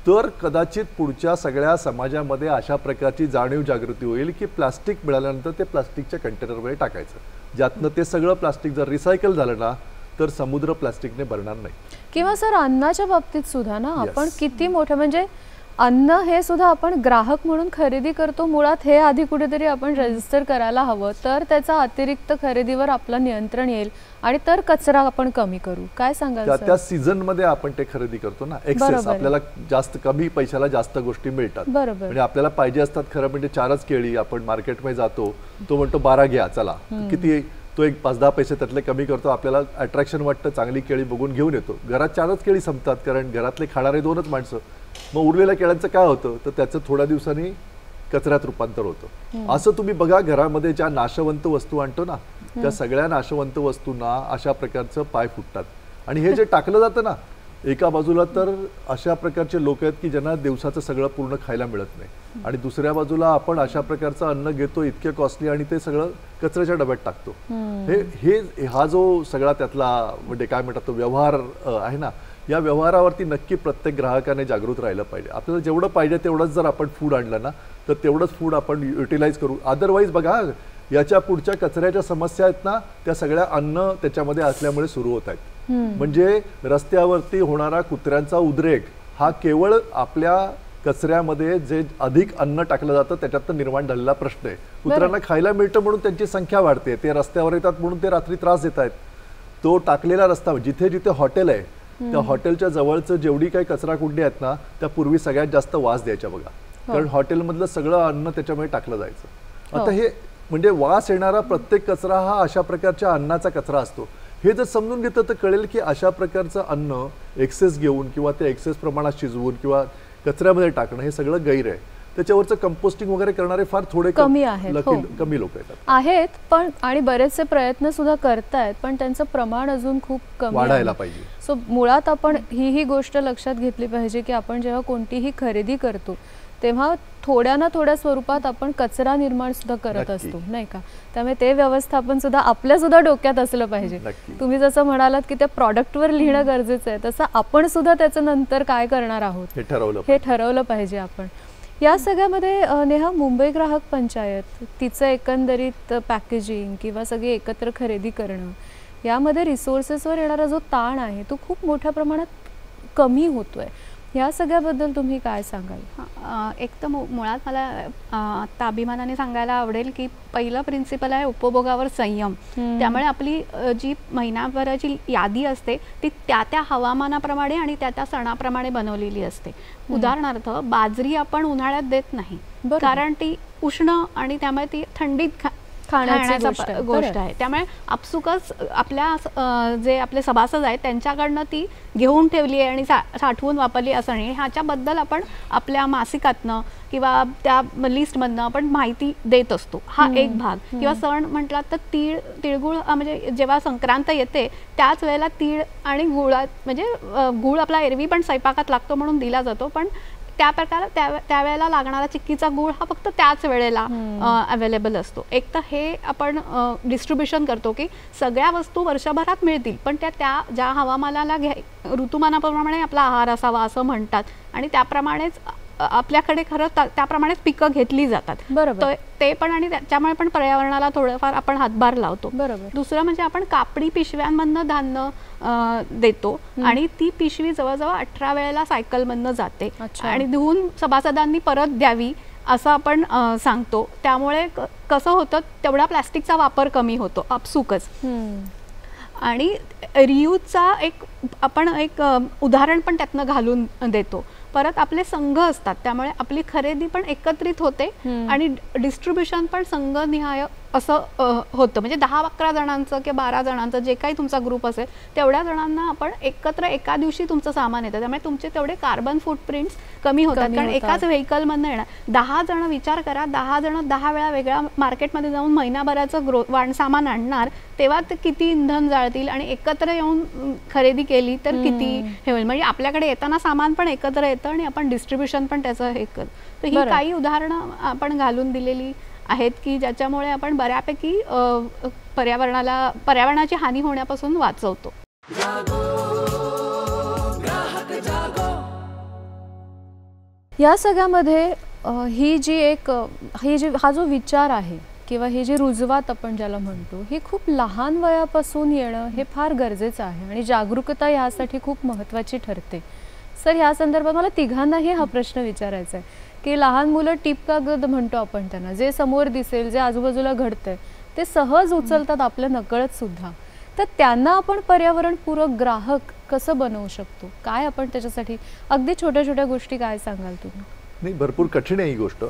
तर कदाचित पुढच्या सगळ्या समाजामध्ये अशा प्रकारची जाणीव जागृती होईल की प्लास्टिक मिळाल्यानंतर ते प्लास्टिकच्या कंटेनरमध्ये टाकायचं, ज्यातनं ते सगळं प्लास्टिक जर रिसायकल झालं ना तर समुद्र प्लास्टिकने भरणार नाही. किंवा सर अन्नाच्या बाबतीत सुद्धा ना आपण किती मोठं म्हणजे अन्न हे सुद्धा आपण ग्राहक म्हणून खरेदी करतो, मुळात हे आधी कुठेतरी आपण रजिस्टर करायला हवं, तर त्याचा अतिरिक्त खरेदीवर आपलं नियंत्रण येईल आणि तर कचरा आपण कमी करू. काय सांगाल? त्या सीझन मध्ये आपण ते खरेदी करतो ना, एक्सेस आपल्याला जास्त कमी पैशाला जास्त गोष्टी मिळतात. म्हणजे आपल्याला पाहिजे असतात खरं म्हणजे 4च केळी, आपण मार्केटमध्ये जातो, तो म्हणतो 12 घ्या चला, किती तो एक 5-10 पैसे त्यातले कमी करतो, आपल्याला अट्रॅक्शन वाटतं, चांगली केळी बघून घेऊन येतो. घरात 4च केळी संपतात कारण घरातले खाणारे 2च माणसं. मग उरलेल्या केळ्यांचं काय होतं तर त्याचं थोड्या दिवसांनी कचऱ्यात रूपांतर होतं. असं तुम्ही बघा, घरामध्ये ज्या नाशवंत वस्तू आणतो ना, त्या सगळ्या नाशवंत वस्तूंना अशा प्रकारचं पाय फुटतात. आणि हे जे टाकलं जातं ना, एका बाजूला तर अशा प्रकारचे लोक आहेत की ज्यांना दिवसाचं सगळं पूर्ण खायला मिळत नाही, आणि दुसऱ्या बाजूला आपण अशा प्रकारचं अन्न घेतो इतके कॉस्टली आणि ते सगळं कचऱ्याच्या डब्यात टाकतो. हे हा जो सगळा त्यातला म्हणजे काय म्हणतात तो व्यवहार आहे ना, या व्यवहारावरती नक्की प्रत्येक ग्राहकाने जागृत राहिलं पाहिजे. आपल्याला जेवढं पाहिजे तेवढंच जर आपण फूड आणलं ना, तर तेवढंच फूड आपण युटिलाइज करू. अदरवाईज बघा, याच्या पुढच्या कचऱ्याच्या समस्या आहेत ना, त्या सगळ्या अन्न त्याच्यामध्ये असल्यामुळे सुरू होत आहेत. म्हणजे रस्त्यावरती होणारा कुत्र्यांचा उद्रेक हा केवळ आपल्या कचऱ्यामध्ये जे अधिक अन्न टाकलं जातं त्याच्यात निर्माण झालेला प्रश्न आहे. कुत्र्यांना खायला मिळतं म्हणून त्यांची संख्या वाढते, ते रस्त्यावर येतात म्हणून ते रात्री त्रास देत आहेत. तो टाकलेला रस्ता, जिथे जिथे हॉटेल आहे त्या हॉटेलच्या जवळचं जेवढी काही कचरा कुंडी आहेत ना, त्या पूर्वी सगळ्यात जास्त वास द्यायच्या बघा, कारण हॉटेलमधलं सगळं अन्न त्याच्यामध्ये टाकलं जायचं. आता हे म्हणजे वास येणारा प्रत्येक कचरा हा अशा प्रकारच्या अन्नाचा कचरा असतो. हे जर समजून घेतलं तर कळेल की अशा प्रकारचं अन्न एक्सेस घेऊन किंवा ते एक्सेस प्रमाणात शिजवून किंवा कचऱ्यामध्ये टाकणं हे सगळं गैर आहे. त्याच्यावरचं कंपोस्टिंग वगैरे करणारे फार थोडे कमी लोक आहेत पण, आणि बरेचसे प्रयत्न सुद्धा करतायत, पण त्यांचं प्रमाण अजून खूप कमी वाढायला पाहिजे. सो मुळात आपण ही गोष्ट लक्षात घेतली पाहिजे की आपण जेव्हा कोणतीही खरेदी करतो तेव्हा थोड्या ना थोड्या स्वरूपात आपण कचरा निर्माण सुद्धा करत असतो, नाही का? त्यामुळे ते व्यवस्थापन सुद्धा आपल्या सुद्धा डोक्यात असलं पाहिजे. तुम्ही जसं म्हणालात की त्या प्रॉडक्टवर लिहिणं गरजेचं आहे, तसं आपण सुद्धा त्याचं नंतर काय करणार आहोत हे ठरवलं पाहिजे आपण. या सगळ्यामध्ये नेहा, मुंबई ग्राहक पंचायत तिचं एकंदरीत पॅकेजिंग किंवा सगळी एकत्र खरेदी करणं, यामध्ये रिसोर्सेसवर येणारा जो ताण आहे तो खूप मोठ्या प्रमाणात कमी होतोय. या सगळ्याबद्दल तुम्ही काय सांगाल? एक तर मुळात मला आता अभिमानाने सांगायला आवडेल की पहिलं प्रिन्सिपल आहे उपभोगावर संयम. त्यामुळे आपली जी महिनाभराची यादी असते ती त्या हवामानाप्रमाणे आणि त्या सणाप्रमाणे बनवलेली असते. उदाहरणार्थ बाजरी आपण उन्हाळ्यात देत नाही, कारण ती उष्ण आणि त्यामुळे ती थंडीत खाण्याची गोष्ट आहे. त्यामुळे आपसुकच आपल्या जे आपले सभासद आहेत त्यांच्याकडनं ती घेऊन ठेवली आहे आणि साठवून वापरली असं नाही. ह्याच्याबद्दल आपण आपल्या मासिकातनं किंवा त्या लिस्टमधनं आपण माहिती देत असतो. हा एक भाग. किंवा सण म्हटला तर तिळगुळ, म्हणजे जेव्हा संक्रांत येते त्याच वेळेला तीळ आणि गुळात, म्हणजे गुळ आपला एरवी पण स्वयंपाकात लागतो म्हणून दिला जातो, पण त्या प्रकारे त्यावेळेला लागणारा चिक्कीचा गूळ हा फक्त त्याच वेळेला अवेलेबल असतो. एक तर हे आपण डिस्ट्रीब्युशन करतो की सगळ्या वस्तू वर्षभरात मिळतील, पण त्या ज्या हवामानाला ऋतुमानाप्रमाणे आपला आहार असावा असं म्हणतात आणि त्याप्रमाणेच आपल्याकडे खरं त्याप्रमाणेच पिकं घेतली जातात. बरोबर. ते पण, आणि त्याच्यामुळे पण पर्यावरणाला थोडंफार आपण हातभार लावतो. बरोबर. दुसरं म्हणजे आपण कापडी पिशव्यांमधनं धान्य देतो आणि ती पिशवी जवळजवळ 18 वेळेला सायकलमधनं जाते आणि धुवून सभासदांनी परत द्यावी असं आपण सांगतो. त्यामुळे कसं होतं, तेवढा प्लॅस्टिकचा वापर कमी होतो आपसुकच. आणि रियूजचा आपण एक उदाहरण पण त्यातनं घालून देतो. परत आपले संघ असतात, त्यामुळे आपली खरेदी पण एकत्रित होते आणि डिस्ट्रीब्युशन पण संघनिहाय असं होतं. म्हणजे 10-11 जणांचं किंवा 12 जणांचं जे काही तुमचा ग्रुप असेल तेवढ्या जणांना आपण एकत्र एका दिवशी तुमचं सामान येतं. त्यामुळे तुमचे तेवढे कार्बन फुटप्रिंट्स कमी होतात, कारण एकाच व्हेकलमधनं येणार. 10 जण, विचार करा, 10 जण 10 वेळा वेगळ्या मार्केटमध्ये जाऊन महिनाभराचं सामान आणणार, तेव्हा ते किती इंधन जाळतील. आणि एकत्र येऊन खरेदी केली तर किती हे होईल. म्हणजे आपल्याकडे येताना सामान पण एकत्र येतं आणि आपण डिस्ट्रीब्युशन पण त्याचं हे करतो. तर ही काही उदाहरणं आपण घालून दिलेली आहेत की ज्याच्यामुळे आपण बऱ्यापैकी पर्यावरणाची हानी होण्यापासून वाचवतो. या सगळ्यामध्ये हा जो विचार आहे किंवा ही जी रुजवात आपण ज्याला म्हणतो, ही खूप लहान वयापासून येणं हे फार गरजेचं आहे आणि जागरूकता यासाठी खूप महत्त्वाची ठरते. सर ह्या संदर्भात मला तिघांनाही हा प्रश्न विचारायचा आहे की लहान मुलं टिपकागद म्हणतो आपण त्यांना, जे समोर दिसेल, जे आजूबाजूला घडतंय ते सहज उचलतात आपल्या नकळत सुद्धा. तर त्यांना आपण पर्यावरणपूरक ग्राहक कसं बनवू शकतो? काय आपण त्याच्यासाठी अगदी छोट्या छोट्या गोष्टी काय सांगाल तुम्ही? नाही, भरपूर कठीण आहे ही गोष्ट.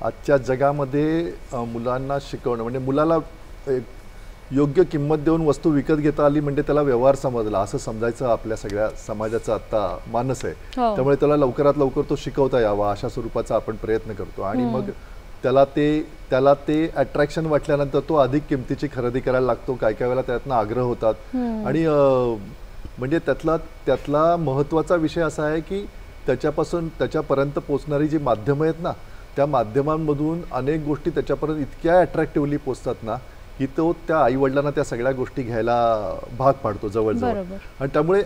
आजच्या जगामध्ये मुलांना शिकवणं म्हणजे मुलाला योग्य किंमत देऊन वस्तू विकत घेता आली म्हणजे त्याला व्यवहार समजला असं समजायचं आपल्या सगळ्या समाजाचा आता मानस आहे. त्यामुळे त्याला लवकरात लवकर तो शिकवता यावा अशा स्वरूपाचा आपण प्रयत्न करतो. आणि मग त्याला ते अट्रॅक्शन वाटल्यानंतर तो अधिक किमतीची खरेदी करायला लागतो. काय काय वेळेला त्यातनं आग्रह होतात. आणि म्हणजे त्यातला महत्त्वाचा विषय असा आहे की त्याच्यापर्यंत पोचणारी जी माध्यमं आहेत ना, त्या माध्यमांमधून अनेक गोष्टी त्याच्यापर्यंत इतक्या अट्रॅक्टिव्हली पोचतात ना की तो त्या आईवडिलांना त्या सगळ्या गोष्टी घ्यायला भाग पाडतो जवळजवळ. आणि त्यामुळे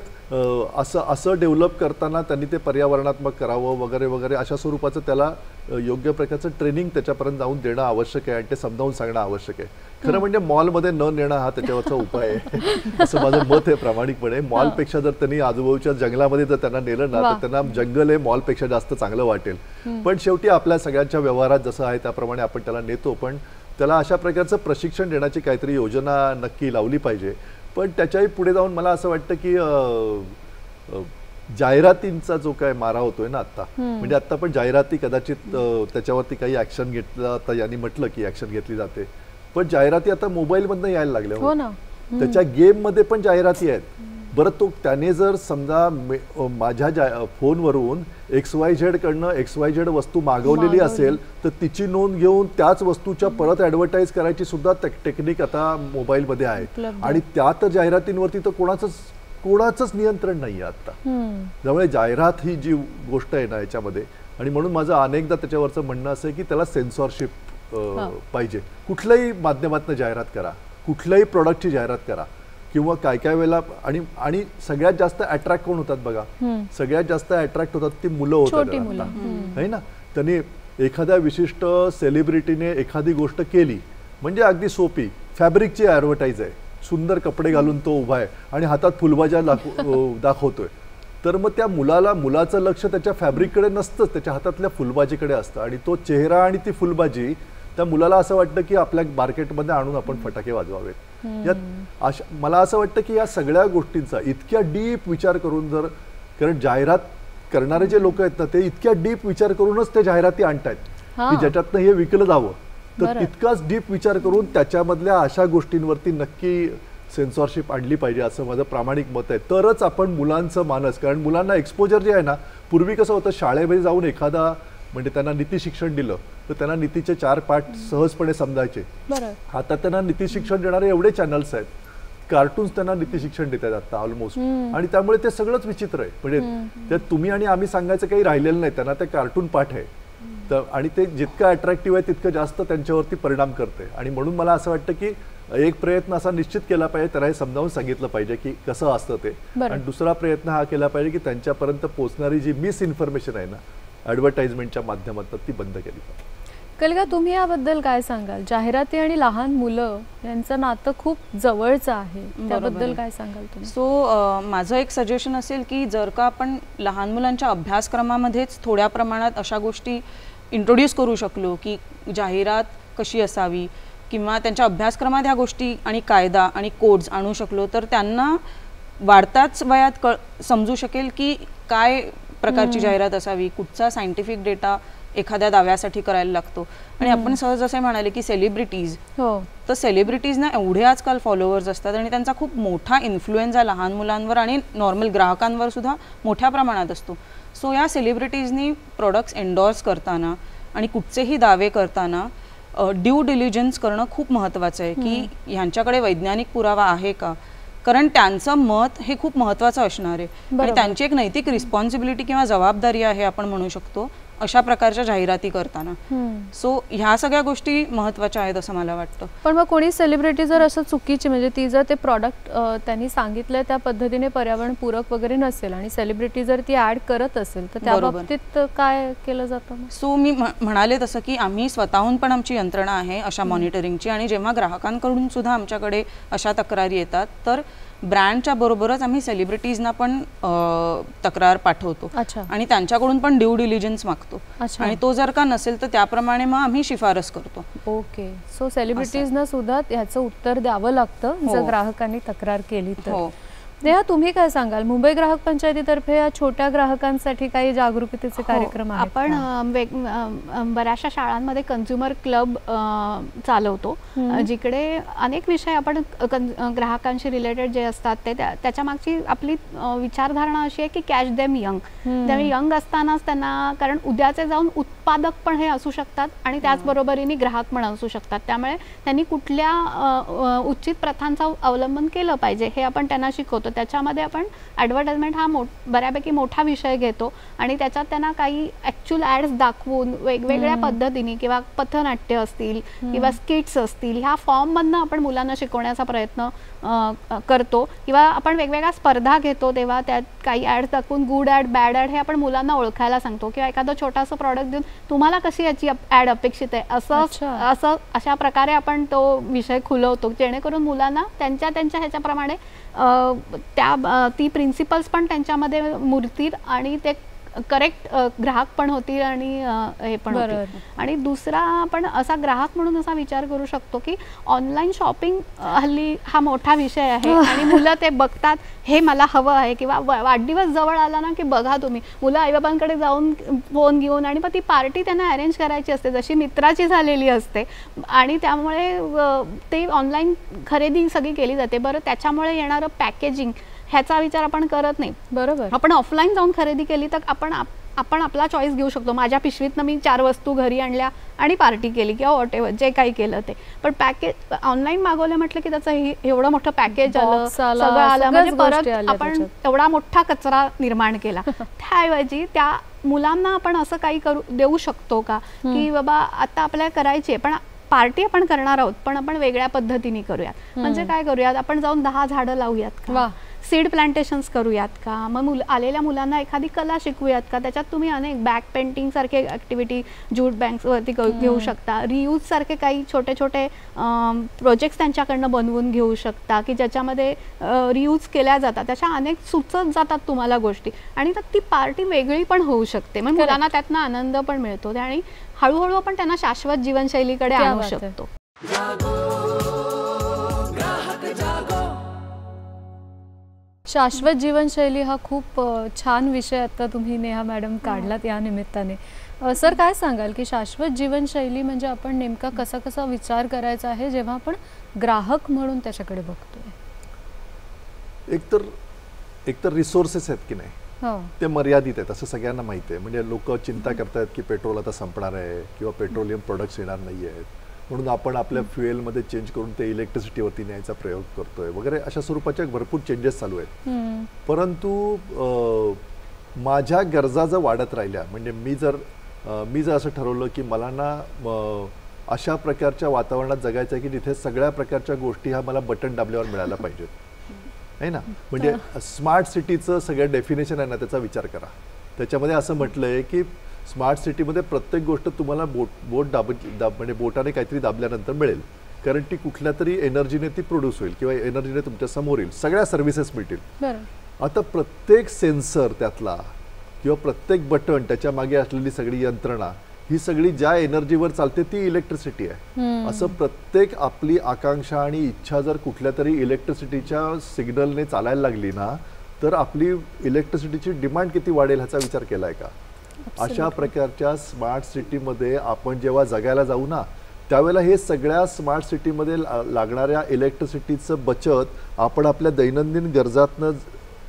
असं डेव्हलप करताना त्यांनी ते पर्यावरणात्मक करावं वगैरे वगैरे अशा स्वरूपाचं त्याला योग्य प्रकारचं ट्रेनिंग त्याच्यापर्यंत जाऊन देणं आवश्यक आहे आणि ते समजावून सांगणं आवश्यक आहे. खरं म्हणजे मॉलमध्ये न नेणं हा त्याच्यावरचा उपाय आहे असं माझं मत आहे प्रामाणिकपणे. मॉलपेक्षा जर त्यांनी आजूबाजूच्या जंगलामध्ये जर त्यांना नेलं ना तर त्यांना जंगल हे मॉलपेक्षा जास्त चांगलं वाटेल. पण शेवटी आपल्या सगळ्यांच्या व्यवहारात जसं आहे त्याप्रमाणे आपण त्याला नेतो. पण त्याला अशा प्रकारचं प्रशिक्षण देण्याची काहीतरी योजना नक्की लावली पाहिजे. पण त्याच्याही पुढे जाऊन मला असं वाटतं की जाहिरातींचा जो काय मारा होतोय ना आता, म्हणजे आता पण जाहिराती कदाचित त्याच्यावरती काही ऍक्शन घेतलं तर यांनी म्हटलं की ऍक्शन घेतली जाते. पण जाहिराती आता मोबाईलमधनं यायला लागल्या. हो ना, त्याच्या गेममध्ये पण जाहिराती आहेत. बरं, तो त्याने जर समजा माझ्या फोनवरून XYZ कडनं XYZ वस्तू मागवलेली असेल तर तिची नोंद घेऊन त्याच वस्तूच्या परत ॲडव्हर्टाईज करायची सुद्धा टेक्निक आता मोबाईलमध्ये आहे. आणि त्या तर जाहिरातींवरती तर कोणाचंच नियंत्रण नाही आहे आता. त्यामुळे जाहिरात ही जी गोष्ट आहे ना याच्यामध्ये, आणि म्हणून माझं अनेकदा त्याच्यावरचं म्हणणं असं आहे की त्याला सेन्सॉरशिप पाहिजे. कुठल्याही माध्यमातून जाहिरात करा, कुठल्याही प्रोडक्टची जाहिरात करा किंवा काय काय वेळेला. आणि सगळ्यात जास्त अट्रॅक्ट कोण होतात बघा, सगळ्यात जास्त अट्रॅक्ट होतात ती मुलं होतात आहे ना. त्यांनी एखाद्या विशिष्ट सेलिब्रिटीने एखादी गोष्ट केली म्हणजे अगदी सोपी, फॅब्रिकची ॲडव्हर्टाईज आहे, सुंदर कपडे घालून तो उभा आहे आणि हातात फुलबाजा दाखवतोय. तर मग त्या मुलाचं लक्ष त्याच्या फॅब्रिककडे नसतंच, त्याच्या हातातल्या फुलबाजीकडे असतं. आणि तो चेहरा आणि ती फुलबाजी त्या मुलाला असं वाटतं की आपल्या मार्केटमध्ये आणून आपण फटाके वाजवावेत. यात मला असं वाटतं की या सगळ्या गोष्टींचा इतक्या डीप विचार करून जर, कारण जाहिरात करणारे जे लोक आहेत ना ते इतक्या डीप विचार करूनच ते जाहिराती आणतायत की ज्याच्यातनं हे विकलं जावं. तर तितकाच डीप विचार करून त्याच्यामधल्या अशा गोष्टींवरती नक्की सेन्सॉरशिप आणली पाहिजे असं माझं प्रामाणिक मत आहे. तरच आपण मुलांचं मानस, कारण मुलांना एक्सपोजर जे आहे ना, पूर्वी कसं होतं शाळेमध्ये जाऊन एखादा म्हणजे त्यांना नीती शिक्षण दिलं तर त्यांना नीतीचे 4 पाठ सहजपणे समजायचे. आता त्यांना नीती शिक्षण देणारे एवढे चॅनल्स आहेत, कार्टून्स त्यांना नीती शिक्षण देतात आता ऑलमोस्ट. आणि त्यामुळे ते सगळंच विचित्र आहे. म्हणजे त्यात तुम्ही आणि आम्ही सांगायचं काही राहिलेलं नाही, त्यांना ते कार्टून पाठ आहे. तर आणि ते जितकं अट्रॅक्टिव्ह आहे तितकं जास्त त्यांच्यावरती परिणाम करते. आणि म्हणून मला असं वाटतं की एक प्रयत्न असा निश्चित केला पाहिजे, त्याला हे समजावून सांगितलं पाहिजे की कसं असतं ते. आणि दुसरा प्रयत्न हा केला पाहिजे की त्यांच्यापर्यंत पोहोचणारी जी मिस इन्फॉर्मेशन आहे ना ॲडव्हर्टाइजमेंटच्या माध्यमातून ती बंद केली पाहिजे. कलिका, तुम्ही याबद्दल काय सांगाल? जाहिराती आणि लहान मुलं यांचं नातं खूप जवळचं आहे, त्याबद्दल काय सांगाल तुम्ही? सो माझं एक सजेशन असेल की जर का आपण लहान मुलांच्या अभ्यासक्रमामध्येच थोड्या प्रमाणात अशा गोष्टी इंट्रोड्यूस करू शकलो की जाहिरात कशी असावी किंवा त्यांच्या अभ्यासक्रमात ह्या गोष्टी आणि कायदा आणि कोड्स आणू शकलो तर त्यांना वाढताच वयात समजू शकेल की काय प्रकारची जाहिरात असावी, कुठचा सायंटिफिक डेटा एखाद्या दाव्यासाठी करायला लागतो. आणि आपण सहज असे म्हणाले की सेलिब्रिटीज, तर सेलिब्रिटीजना एवढे आजकाल फॉलोअर्स असतात आणि त्यांचा खूप मोठा इन्फ्लुएन्स आहे लहान मुलांवर आणि नॉर्मल ग्राहकांवर सुद्धा मोठ्या प्रमाणात असतो. सो या सेलिब्रिटीजनी प्रोडक्ट्स एंडॉर्स करताना आणि कुठचेही दावे करताना ड्यू डिलिजन्स करणं खूप महत्त्वाचं आहे की ह्यांच्याकडे वैज्ञानिक पुरावा आहे का, कारण त्यांचं मत हे खूप महत्त्वाचं असणार आहे. आणि त्यांची एक नैतिक रिस्पॉन्सिबिलिटी किंवा जबाबदारी आहे आपण म्हणू शकतो अशा प्रकारच्या जाहिराती करताना. सो ह्या सगळ्या गोष्टी महत्त्वाच्या आहेत असं मला वाटतं. पण मग कोणी सेलिब्रिटी जर असं चुकीची म्हणजे ती जर ते प्रॉडक्ट त्यांनी सांगितलंय त्या पद्धतीने पर्यावरण पूरक वगैरे नसेल आणि सेलिब्रिटी जर ती ऍड करत असेल तर त्या बाबतीत काय केलं जातं? सो मी म्हणाले तसं की आम्ही स्वतःहून पण आमची यंत्रणा आहे अशा मॉनिटरिंगची, आणि जेव्हा ग्राहकांकडून सुद्धा आमच्याकडे अशा तक्रारी येतात तर ब्रँडच्या बरोबरच आम्ही सेलिब्रिटीजना पण तक्रार पाठवतो आणि त्यांच्याकडून पण ड्यू डिलिजन्स मागतो, आणि तो जर का नसेल तर त्याप्रमाणे मग आम्ही शिफारस करतो. ओके. सो सेलिब्रिटीजना सुद्धा याचं उत्तर द्यावं लागतं जर ग्राहकांनी तक्रार केली तर. नेहा, तुम्ही काय सांगाल? मुंबई ग्राहक पंचायतीतर्फे या छोट्या ग्राहकांसाठी काही जागरूकतेचे कार्यक्रम आहेत? आपण बऱ्याचशा शाळांमध्ये कन्झ्युमर क्लब चालवतो, जिकडे अनेक विषय आपण ग्राहकांशी रिलेटेड जे असतात ते त्याच्या मागची आपली विचारधारणा अशी आहे की कॅच देम यंग. त्यामुळे यंग असतानाच त्यांना, कारण उद्याचे जाऊन उत्पादक पण हे असू शकतात आणि त्याचबरोबरीने ग्राहक पण असू शकतात, त्यामुळे त्यांनी कुठल्या उचित प्रथांचं अवलंबन केलं पाहिजे हे आपण त्यांना शिकवतो. त्याच्यामध्ये आपण ॲडव्हर्टाइजमेंट हा बऱ्यापैकी मोठा विषय घेतो आणि त्याच्यात त्यांना काही ॲक्च्युअल ॲड्स दाखवून वेगवेगळ्या पद्धतीने किंवा पथनाट्य असतील किंवा स्किट्स असतील ह्या फॉर्ममधनं आपण मुलांना शिकवण्याचा प्रयत्न करतो, किंवा आपण वेगवेगळ्या स्पर्धा घेतो तेव्हा त्यात काही ॲड्स दाखवून गुड ॲड बॅड ॲड हे आपण मुलांना ओळखायला सांगतो, किंवा एखादं छोटासा प्रॉडक्ट देऊन तुम्हाला कशी याची ॲड अपेक्षित आहे अशा प्रकारे आपण तो विषय खुलवतो, जेणेकरून मुलांना त्यांच्या ह्याच्याप्रमाणे ती प्रिन्सिपल्स पण त्यांच्यामध्ये मुरतील आणि ते करेक्ट ग्राहक पण होतील आणि हे पण होतील. आणि दुसरा आपण असा ग्राहक म्हणून असा विचार करू शकतो की ऑनलाईन शॉपिंग हल्ली हा मोठा विषय आहे आणि मुलं ते बघतात, हे मला हवं आहे, किंवा वाढदिवस जवळ आला ना की बघा तुम्ही मुलं आईबाबांकडे जाऊन फोन घेऊन, आणि मग ती पार्टी त्यांना अरेंज करायची असते जशी मित्राची झालेली असते, आणि त्यामुळे ते ऑनलाईन खरेदी सगळी केली जाते. बरं, त्याच्यामुळे येणारं पॅकेजिंग ह्याचा विचार आपण करत नाही. बरोबर. आपण ऑफलाईन जाऊन खरेदी केली तर आपण आपला चॉईस घेऊ शकतो. माझ्या पिशवीतनं मी 4 वस्तू घरी आणल्या आणि पार्टी केली किंवा वॉटेवर जे काही केलं ते. पण पॅकेज ऑनलाईन मागवलं म्हटलं की त्याचं एवढं मोठं पॅकेज आलं, सगळं आलं, म्हणजे परत आपण एवढा मोठा कचरा निर्माण केला. त्याऐवजी त्या मुलांना आपण असं काही देऊ शकतो का की बाबा आता आपल्याला करायची आहे पण पार्टी आपण करणार आहोत पण आपण वेगळ्या पद्धतीने करूयात. म्हणजे काय करूयात, आपण जाऊन 10 झाडं लावूयात का, सीड प्लांटेशन्स करूयात का, मग आलेल्या मुलांना एखादी कला शिकवूयात का. त्याच्यात तुम्ही अनेक बॅग पेंटिंग सारखे ऍक्टिव्हिटी ज्यूट बँक्सवरती घेऊ शकता. रियूज सारखे काही छोटे छोटे प्रोजेक्ट्स त्यांच्याकडनं बनवून घेऊ शकता की ज्याच्यामध्ये रियूज केल्या जातात. त्याच्या अनेक सुचत जातात तुम्हाला गोष्टी आणि ती पार्टी वेगळी पण होऊ शकते. मग मुलांना त्यातनं आनंद पण मिळतो आणि हळूहळू आपण त्यांना शाश्वत जीवनशैलीकडे आणू शकतो. शाश्वत जीवनशैली हा खूप छान विषय आता तुम्ही नेहा मॅडम काढलात या निमित्ताने. सर, काय सांगाल की शाश्वत जीवनशैली म्हणजे आपण नेमका कसा विचार करायचा आहे जेव्हा आपण ग्राहक म्हणून त्याच्याकडे बघतोय? एकतर रिसोर्सेस आहेत की नाही ते मर्यादित आहेत असं सगळ्यांना माहिती आहे. म्हणजे लोक चिंता करतायत की पेट्रोल आता संपणार आहे किंवा पेट्रोलियम प्रोडक्ट्स येणार नाही आहेत, म्हणून आपण आपल्या फ्युएलमध्ये चेंज करून ते इलेक्ट्रिसिटीवरती न्यायचा प्रयोग करतोय वगैरे. अशा स्वरूपाच्या भरपूर चेंजेस चालू आहेत. परंतु माझ्या गरजा जर वाढत राहिल्या, म्हणजे मी जर असं ठरवलं की मला ना अशा प्रकारच्या वातावरणात जगायचं आहे की जिथे सगळ्या प्रकारच्या गोष्टी ह्या मला बटन दाबल्यावर मिळायला पाहिजेत, आहे ना. म्हणजे स्मार्ट सिटीचं सगळं डेफिनेशन आहे ना, त्याचा विचार करा. त्याच्यामध्ये असं म्हटलं आहे की स्मार्ट सिटीमध्ये प्रत्येक गोष्ट तुम्हाला म्हणजे बोटाने काहीतरी दाबल्यानंतर मिळेल, कारण ती कुठल्या तरी एनर्जीने ती प्रोड्यूस होईल किंवा एनर्जीने तुमच्या समोर येईल, सगळ्या सर्व्हिसेस मिळतील. आता प्रत्येक सेन्सर त्यातला किंवा प्रत्येक बटन त्याच्या मागे असलेली सगळी यंत्रणा ही सगळी ज्या एनर्जीवर चालते ती इलेक्ट्रिसिटी आहे. असं प्रत्येक आपली आकांक्षा आणि इच्छा जर कुठल्या तरी इलेक्ट्रिसिटीच्या सिग्नलने चालायला लागली ना, तर आपली इलेक्ट्रिसिटीची डिमांड किती वाढेल ह्याचा विचार केलाय का? अशा प्रकारच्या स्मार्ट सिटीमध्ये आपण जेव्हा जगायला जाऊ ना, त्यावेळेला हे सगळ्या स्मार्ट सिटीमध्ये लागणाऱ्या इलेक्ट्रिसिटीचं बचत आपण आपल्या दैनंदिन गरजातनं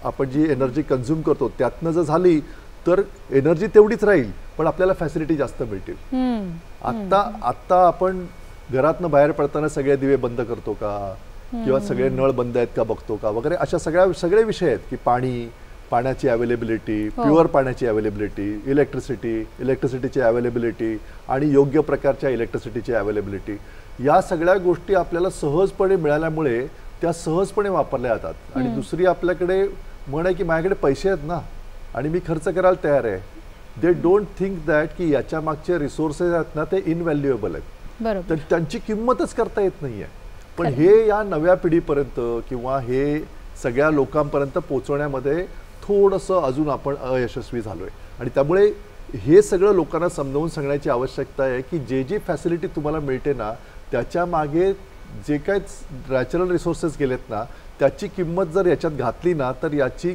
आपण जी एनर्जी कन्झ्युम करतो त्यातनं जर झाली तर एनर्जी तेवढीच राहील पण आपल्याला फॅसिलिटी जास्त मिळतील. आत्ता आपण घरातनं बाहेर पडताना सगळे दिवे बंद करतो का किंवा सगळे नळ बंद आहेत का बघतो का वगैरे, अशा सगळे विषय आहेत की पाणी पाण्याची अवेलेबिलिटी, प्युअर पाण्याची अवेलेबिलिटी, इलेक्ट्रिसिटीची अवेलेबिलिटी आणि योग्य प्रकारच्या इलेक्ट्रिसिटीची अवेलेबिलिटी, या सगळ्या गोष्टी आपल्याला सहजपणे मिळाल्यामुळे त्या सहजपणे वापरल्या जातात. आणि दुसरी आपल्याकडे म्हण आहे की माझ्याकडे पैसे आहेत ना आणि मी खर्च करायला तयार आहे. दे डोंट थिंक दॅट की याच्या मागचे रिसोर्सेस आहेत ना ते इनव्हॅल्युएबल आहेत, तर त्यांची किंमतच करता येत नाहीये. पण हे या नव्या पिढीपर्यंत किंवा हे सगळ्या लोकांपर्यंत पोहोचवण्यामध्ये थोडंसं अजून आपण अयशस्वी झालोय. आणि त्यामुळे हे सगळं लोकांना समजावून सांगण्याची आवश्यकता आहे की जे फॅसिलिटी तुम्हाला मिळते ना त्याच्या मागे जे काय नॅचरल रिसोर्सेस गेलेत ना त्याची किंमत जर याच्यात घातली ना तर याची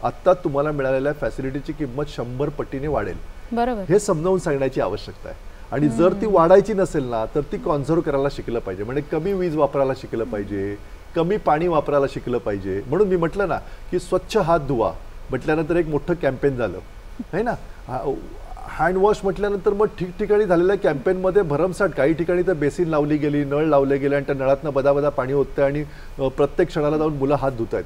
आत्ता तुम्हाला मिळालेल्या फॅसिलिटीची किंमत 100 पटीने वाढेल. बरोबर, हे समजावून सांगण्याची आवश्यकता आहे. आणि जर ती वाढायची नसेल ना तर ती कॉन्झर्व्ह करायला शिकलं पाहिजे. म्हणजे कमी वीज वापरायला शिकलं पाहिजे, कमी पाणी वापरायला शिकलं पाहिजे. म्हणून मी म्हटलं ना की स्वच्छ हात धुवा म्हटल्यानंतर एक मोठं कॅम्पेन झालं आहे ना. हँडवॉश म्हटल्यानंतर मग ठिकठिकाणी झालेल्या कॅम्पेनमध्ये भरमसाठ काही ठिकाणी तर बेसिन लावली गेली, नळ लावले गेले आणि त्या नळातनं बदाबदा पाणी होतंय आणि प्रत्येक क्षणाला जाऊन मुलं हात धुत आहेत.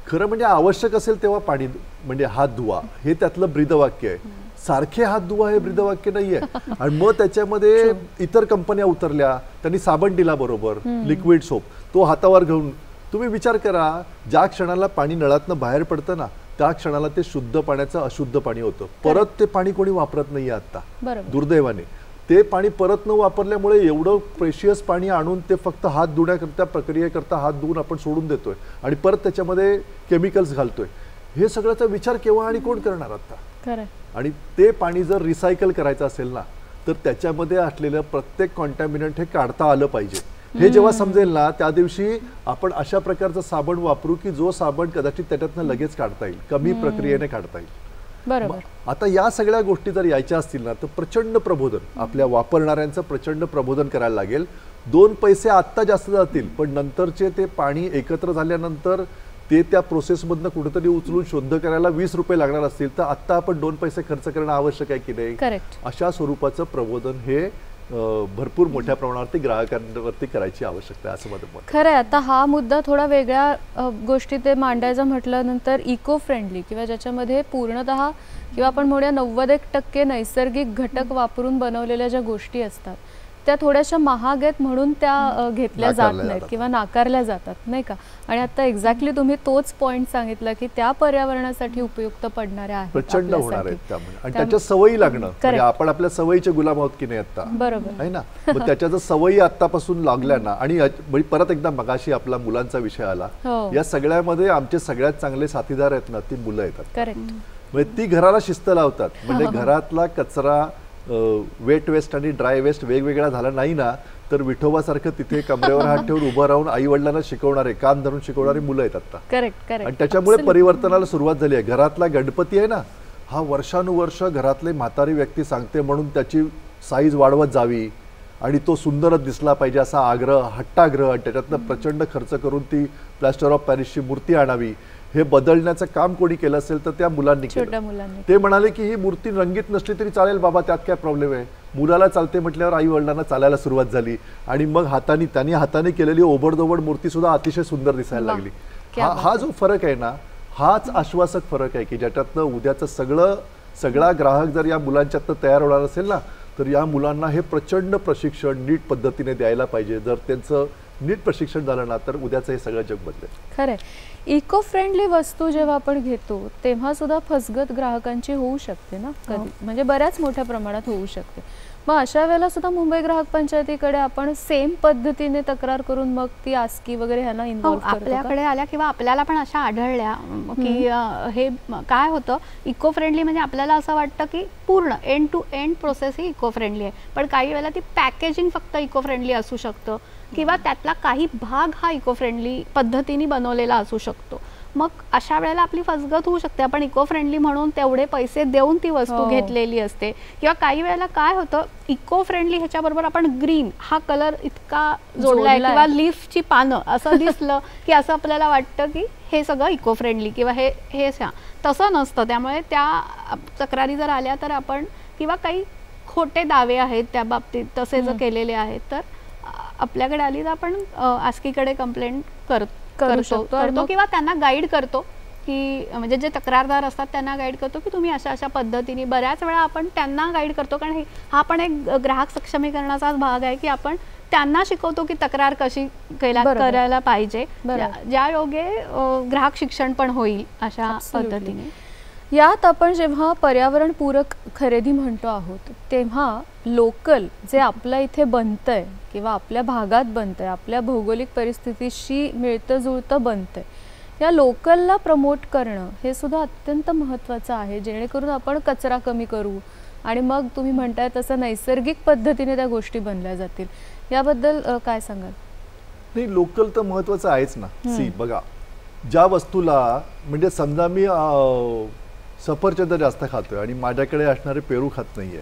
खरं म्हणजे आवश्यक असेल तेव्हा पाणी म्हणजे हात धुवा हे त्यातलं ब्रीदवाक्य आहे. सारखे हात धुवा हे ब्रीदवाक्य नाहीये. आणि मग त्याच्यामध्ये इतर कंपन्या उतरल्या, त्यांनी साबण दिला बरोबर, लिक्विड सोप, तो हातावर घेऊन तुम्ही विचार करा ज्या क्षणाला पाणी नळातनं बाहेर पडतं ना त्या क्षणाला ते शुद्ध पाण्याचं अशुद्ध पाणी होतं. परत ते पाणी कोणी वापरत नाहीये आता दुर्दैवाने. ते पाणी परत न वापरल्यामुळे एवढं प्रेशियस पाणी आणून ते फक्त हात धुण्याकरता प्रक्रियेकरता हात धुवून आपण सोडून देतोय आणि परत त्याच्यामध्ये केमिकल्स घालतोय. हे सगळ्याचा विचार केव्हा आणि कोण करणार आता. आणि ते पाणी जर रिसायकल करायचं असेल ना तर त्याच्यामध्ये असलेलं प्रत्येक कॉन्टॅमिनंट हे काढता आलं पाहिजे. हे जेव्हा समजेल ना त्या दिवशी आपण अशा प्रकारचं साबण वापरू की जो साबण कदाचित त्याच्यातनं लगेच काढता येईल, कमी प्रक्रियेने काढता येईल. बरोबर. आता या सगळ्या गोष्टी जर यायच्या असतील ना तर प्रचंड प्रबोधन आपल्या वापरणाऱ्यांचं प्रचंड प्रबोधन करायला लागेल. 2 पैसे आत्ता जास्त जातील पण नंतरचे ते पाणी एकत्र झाल्यानंतर ते त्या प्रोसेसमधनं कुठेतरी उचलून शुद्ध करायला 20 रुपये लागणार असतील तर आत्ता आपण 2 पैसे खर्च करणं आवश्यक आहे की नाही. अशा स्वरूपाचं प्रबोधन हे भरपूर मोठ्या प्रमाणावरती ग्राहकांवरती करायची आवश्यकता आहे असं माझं मत. खरं आहे. आता हा मुद्दा थोडा वेगळ्या गोष्टी ते मांडायचा म्हटल्यानंतर इको फ्रेंडली किंवा ज्याच्यामध्ये पूर्णतः किंवा आपण म्हणूया 90% नैसर्गिक घटक वापरून बनवलेल्या ज्या गोष्टी असतात त्या थोड्याशा महाग आहेत म्हणून त्या घेतल्या जात नाहीत किंवा नाकारल्या जातात नाही का. आणि आता एक्झॅक्टली तुम्ही तोच पॉइंट सांगितला की त्या पर्यावरणासाठी उपयुक्त पडणाऱ्या आहेत, प्रचंड होणार आहेत त्यामुळे. आणि त्याच्या सवयी लागणं म्हणजे आपण आपल्या सवयीचे गुलाम आहोत की नाही आता. बरोबर आहे ना. मग त्याच्या जर सवयी आतापासून लागल्या ना आणि परत एकदा मगाशी आपला मुलांचा विषय आला, या सगळ्यामध्ये आमचे सगळ्यात चांगले साथीदार आहेत ना ती मुलं येतात. करेक्ट. म्हणजे ती घराला शिस्त लावतात. म्हणजे घरातला कचरा वेट वेस्ट आणि ड्राय वेस्ट वेगवेगळा झाला नाही ना तर विठोबासारखं तिथे कमरेवर हात ठेवून उभं राहून आई वडिलांना शिकवणारे, कान धरून शिकवणारी मुलं आहेत आता. करेक्ट. आणि त्याच्यामुळे परिवर्तनाला सुरुवात झाली आहे. घरातला गणपती आहे ना हा वर्षानुवर्ष घरातले म्हातारी व्यक्ती सांगते म्हणून त्याची साईज वाढवत जावी आणि तो सुंदरच दिसला पाहिजे असा आग्रह, हट्टाग्रह, आणि त्याच्यातनं प्रचंड खर्च करून ती प्लॅस्टर ऑफ पॅरिसची मूर्ती आणावी. हे बदलण्याचं काम कोणी केलं असेल तर त्या मुलांनी केलं. ते म्हणाले की ही मूर्ती रंगीत नसली तरी चालेल बाबा, त्यात काय प्रॉब्लेम आहे. मुलाला चालते म्हटल्यावर आई वडिलांना चालायला सुरुवात झाली आणि मग त्यांनी हाताने केलेली ओबडधोबड मूर्ती सुद्धा अतिशय सुंदर दिसायला लागली. हा जो फरक आहे ना हाच आश्वासक फरक आहे की ज्याच्यातनं उद्याचं सगळा ग्राहक जर या मुलांच्यातनं तयार होणार असेल ना तर या मुलांना हे प्रचंड प्रशिक्षण नीट पद्धतीने द्यायला पाहिजे. जर त्यांचं नीट प्रशिक्षण झालं ना तर उद्याचं हे सगळं जग बदलेल. खरंय. इको फ्रेंडली वस्तू जेव्हा आपण घेतो तेव्हा सुद्धा फसगत ग्राहकांची होऊ शकते ना कधी, म्हणजे बऱ्याच मोठ्या प्रमाणात होऊ शकते. मग अशा वेळेला सुद्धा मुंबई ग्राहक पंचायतीकडे आपण सेम पद्धतीने तक्रार करून मग ती आस्की वगैरे ह्याला इन्व्हॉल्व आपल्याकडे आल्या किंवा आपल्याला पण अशा आढळल्या की हे काय होतं इको फ्रेंडली म्हणजे आपल्याला असं वाटतं की पूर्ण एंड टू एंड प्रोसेस ही इको फ्रेंडली आहे, पण काही वेळेला ती पॅकेजिंग फक्त इको फ्रेंडली असू शकतं किंवा त्यातला काही भाग हा इको फ्रेंडली पद्धतीने बनवलेला असू शकतो. मग अशा वेळेला आपली फसगत होऊ शकते. आपण इको फ्रेंडली म्हणून तेवढे पैसे देऊन ती वस्तू घेतलेली असते. किंवा काही वेळेला काय होतं इको फ्रेंडली ह्याच्याबरोबर आपण ग्रीन हा कलर इतका जोडलाय किंवा लीफची पानं असं दिसलं की असं आपल्याला वाटतं की हे सगळं इको फ्रेंडली किंवा हे तसं नसतं. त्यामुळे त्या तक्रारी जर आल्या तर आपण किंवा काही खोटे दावे आहेत त्या बाबतीत तसे जर केलेले आहेत तर आपल्याकडे आली तर आपण आस्कीकडे कंप्लेंट करतो किंवा त्यांना गाईड करतो की म्हणजे जे तक्रारदार असतात त्यांना गाईड करतो की तुम्ही अशा अशा पद्धतीने, बऱ्याच वेळा आपण त्यांना गाईड करतो, कारण हा पण एक ग्राहक सक्षमीकरणाचाच भाग आहे की आपण त्यांना शिकवतो की तक्रार कशी करायला पाहिजे, ज्या योगे ग्राहक शिक्षण पण होईल अशा पद्धतीने. यात आपण जेव्हा पर्यावरणपूरक खरेदी म्हणतो आहोत तेव्हा लोकल जे आपल्या इथे बनतंय किंवा आपल्या भागात बनतंय, आपल्या भौगोलिक परिस्थितीशी मिळतं जुळतं बनतंय, या लोकलला प्रमोट करणं हे सुद्धा अत्यंत महत्त्वाचं आहे, जेणेकरून आपण कचरा कमी करू आणि मग तुम्ही म्हणताय तसं नैसर्गिक पद्धतीने त्या गोष्टी बनल्या जातील. याबद्दल काय सांगाल? नाही, लोकल तर महत्त्वाचं आहेच ना. सी बघा, ज्या वस्तूला म्हणजे समजा मी सफरचंद जास्त खातोय आणि माझ्याकडे असणारे पेरू खात नाहीये,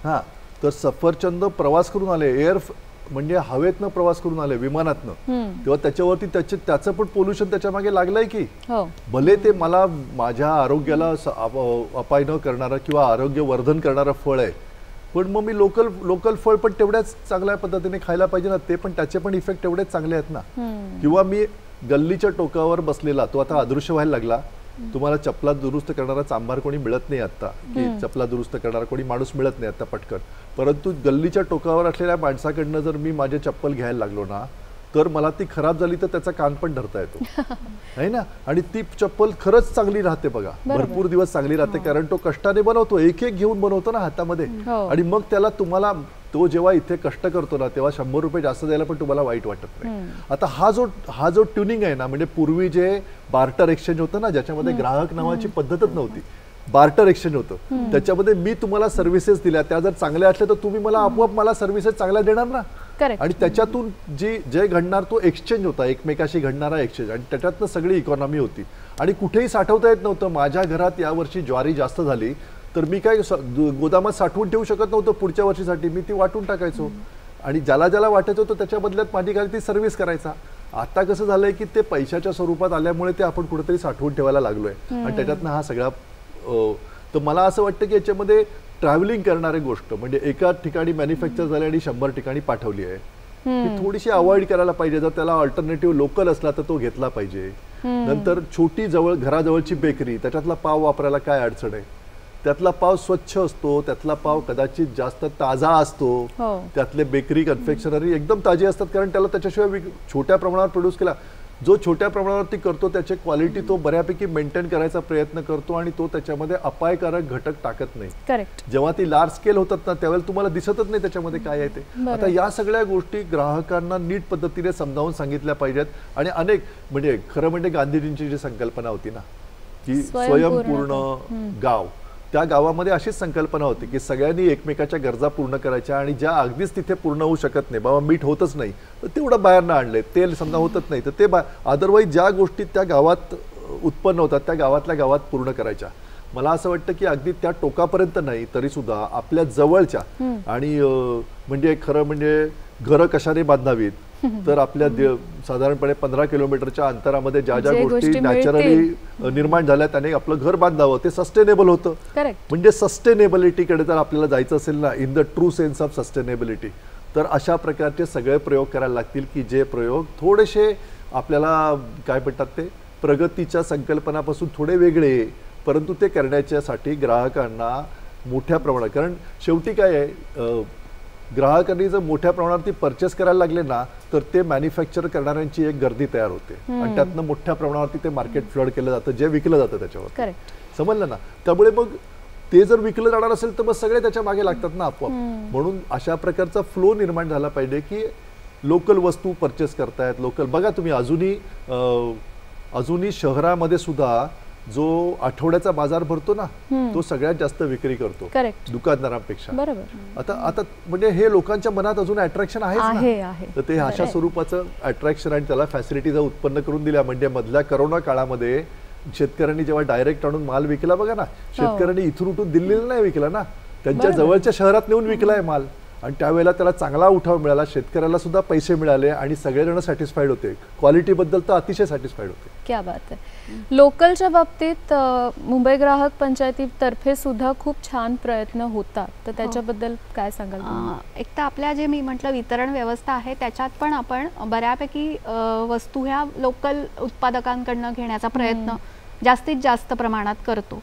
हा, तर सफरचंद प्रवास करून आले, म्हणजे हवेतनं प्रवास करून आले, विमानातनं, तेव्हा त्याच्यावरती त्याचं पण पोल्युशन त्याच्या मागे लागलंय की, भले ते मला माझ्या आरोग्याला अपाय न करणारं किंवा आरोग्य वर्धन करणारं फळ आहे, पण मग मी लोकल फळ पण तेवढ्याच चांगल्या पद्धतीने खायला पाहिजे ना, ते पण त्याचे पण इफेक्ट तेवढेच चांगले आहेत ना. किंवा मी गल्लीच्या टोकावर बसलेला, तो आता अदृश्य व्हायला लागला, तुम्हाला चपला दुरुस्त करणारा चांभार कोणी मिळत नाही आता, की चपला दुरुस्त करणारा कोणी माणूस मिळत नाही आता पटकन, परंतु गल्लीच्या टोकावर असलेल्या माणसाकडनं जर मी माझे चप्पल घ्यायला लागलो ना, तर मला ती खराब झाली तर त्याचा कान पण धरता येतो, आहे ना. आणि ती चप्पल खरंच चांगली राहते बघा, भरपूर दिवस चांगली राहते, कारण तो कष्टाने बनवतो, एक एक घेऊन बनवतो ना हातामध्ये, आणि मग त्याला तुम्हाला तो जेव्हा इथे कष्ट करतो ना तेव्हा 100 रुपये जास्त द्यायला पण तुम्हाला वाईट वाटत नाही. आता हा जो ट्युनिंग आहे ना, म्हणजे पूर्वी जे बार्टर एक्सचेंज होतं ना, ज्याच्यामध्ये ग्राहक नावाची पद्धतच नव्हती, बार्टर एक्सचेंज होतं, त्याच्यामध्ये मी तुम्हाला सर्व्हिसेस दिल्या, त्या जर चांगल्या असल्या तर तुम्ही मला आपोआप मला सर्व्हिसेस चांगल्या देणार ना, आणि त्याच्यातून जे घडणार तो एक्सचेंज होता, एकमेकाशी घडणारा एक्सचेंज, आणि त्याच्यातनं सगळी इकॉनॉमी होती. आणि कुठेही साठवता येत नव्हतं. माझ्या घरात यावर्षी ज्वारी जास्त झाली तर मी काय गोदामात साठवून ठेवू शकत नव्हतं पुढच्या वर्षीसाठी, मी ती वाटून टाकायचो, आणि ज्याला ज्याला वाटायचं होतं त्याच्या बदल्यात माझी काय ती सर्व्हिस करायचा. आता कसं झालंय की ते पैशाच्या स्वरूपात आल्यामुळे ते आपण कुठेतरी साठवून ठेवायला लागलोय, आणि त्याच्यातनं हा सगळा. तर मला असं वाटतं की याच्यामध्ये ट्रॅव्हलिंग करणारी गोष्ट म्हणजे एका ठिकाणी मॅन्युफॅक्चर झाली आणि 100 ठिकाणी पाठवली आहे, ती थोडीशी अवॉइड करायला पाहिजे. जर त्याला अल्टरनेटिव्ह लोकल असला तर तो घेतला पाहिजे. नंतर छोटी घराजवळची बेकरी, त्याच्यातला पाव वापरायला काय अडचण आहे, त्यातला पाव स्वच्छ असतो, त्यातला पाव कदाचित जास्त ताजा असतो, त्यातले बेकरी कन्फेक्शनरी एकदम ताजी असतात, कारण त्याला त्याच्याशिवाय छोट्या प्रमाणावर प्रोड्यूस केला. जो छोट्या प्रमाणावरती करतो त्याची क्वालिटी तो बऱ्यापैकी मेंटेन करायचा प्रयत्न करतो, आणि तो त्याच्यामध्ये अपायकारक घटक टाकत नाही. करेक्ट. जेव्हा ती लार्ज स्केल होतात ना त्यावेळेला तुम्हाला दिसतच नाही त्याच्यामध्ये काय आहे ते. आता या सगळ्या गोष्टी ग्राहकांना नीट पद्धतीने समजावून सांगितल्या पाहिजेत. आणि अनेक म्हणजे खरं म्हणजे गांधीजींची जी संकल्पना होती ना की स्वयंपूर्ण गाव, त्या गावामध्ये अशीच संकल्पना होती की सगळ्यांनी एकमेकाच्या गरजा पूर्ण करायच्या, आणि ज्या अगदीच तिथे पूर्ण होऊ शकत नाही, बाबा मीठ होतच नाही तर तेवढं बाहेरनं आणले, तेल समजा होतच नाही तर ते अदरवाईज ज्या गोष्टी त्या गावात उत्पन्न होतात त्या गावातल्या गावात पूर्ण करायच्या. मला असं वाटतं की अगदी त्या टोकापर्यंत नाही तरी सुद्धा आपल्या जवळच्या, आणि म्हणजे खरं म्हणजे घरं कशाने बांधावीत तर आपल्या साधारणपणे 15 किलोमीटरच्या अंतरामध्ये ज्या ज्या गोष्टी नॅचरली निर्माण झाल्या त्याने आपलं घर बांधावं, ते सस्टेनेबल होतं. म्हणजे सस्टेनेबिलिटीकडे जर आपल्याला जायचं असेल ना, in the true sense of sustainability, तर अशा प्रकारचे सगळे प्रयोग करायला लागतील की जे प्रयोग थोडेसे आपल्याला काय म्हणतात ते प्रगतीच्या संकल्पनापासून थोडे वेगळे, परंतु ते करण्याच्यासाठी ग्राहकांना मोठ्या प्रमाणात, कारण शेवटी काय आहे, ग्राहकांनी जर मोठ्या प्रमाणावरती परचेस करायला लागले ना तर ते मॅन्युफॅक्चर करणाऱ्यांची एक गर्दी तयार होते, आणि त्यातनं मोठ्या प्रमाणावरती ते मार्केट फ्लड केलं जातं, जे विकलं जातं त्याच्यावर. समजलं ना. त्यामुळे मग ते जर विकलं जाणार असेल तर मग सगळे त्याच्या मागे लागतात ना आपोआप. म्हणून अशा प्रकारचा फ्लो निर्माण झाला पाहिजे की लोकल वस्तू परचेस करतायत, लोकल. बघा तुम्ही अजूनही शहरामध्ये सुद्धा जो आठवड्याचा बाजार भरतो ना तो सगळ्यात जास्त विक्री करतो दुकानदारांपेक्षा. आता म्हणजे हे लोकांच्या मनात अजून अट्रॅक्शन आहे, तर ते अशा स्वरूपाचं अट्रॅक्शन आणि त्याला फॅसिलिटीज उत्पन्न करून दिल्या. म्हणजे मधल्या करोना काळामध्ये शेतकऱ्यांनी जेव्हा डायरेक्ट आणून माल विकला, बघा ना, शेतकऱ्यांनी इथून उठून दिल्लीला नाही विकला ना, त्यांच्या जवळच्या शहरात नेऊन विकलाय माल, आणि त्यावेळेला त्याला चांगला उठाव मिळाला, शेतकऱ्याला सुद्धा पैसे मिळाले, आणि सगळेजण सॅटिस्फाईड होते. क्वालिटीबद्दल तर अतिशय सॅटिस्फाईड होते. क्या बात आहे. लोकलच्या बाबतीत मुंबई ग्राहक पंचायतीतर्फे सुद्धा खूप छान प्रयत्न होतात, तर त्याच्याबद्दल काय सांगाल? एक तर आपल्या जे मी म्हटलं वितरण व्यवस्था आहे त्याच्यात पण आपण बऱ्यापैकी वस्तू ह्या लोकल उत्पादकांकडनं घेण्याचा प्रयत्न जास्तीत जास्त प्रमाणात करतो.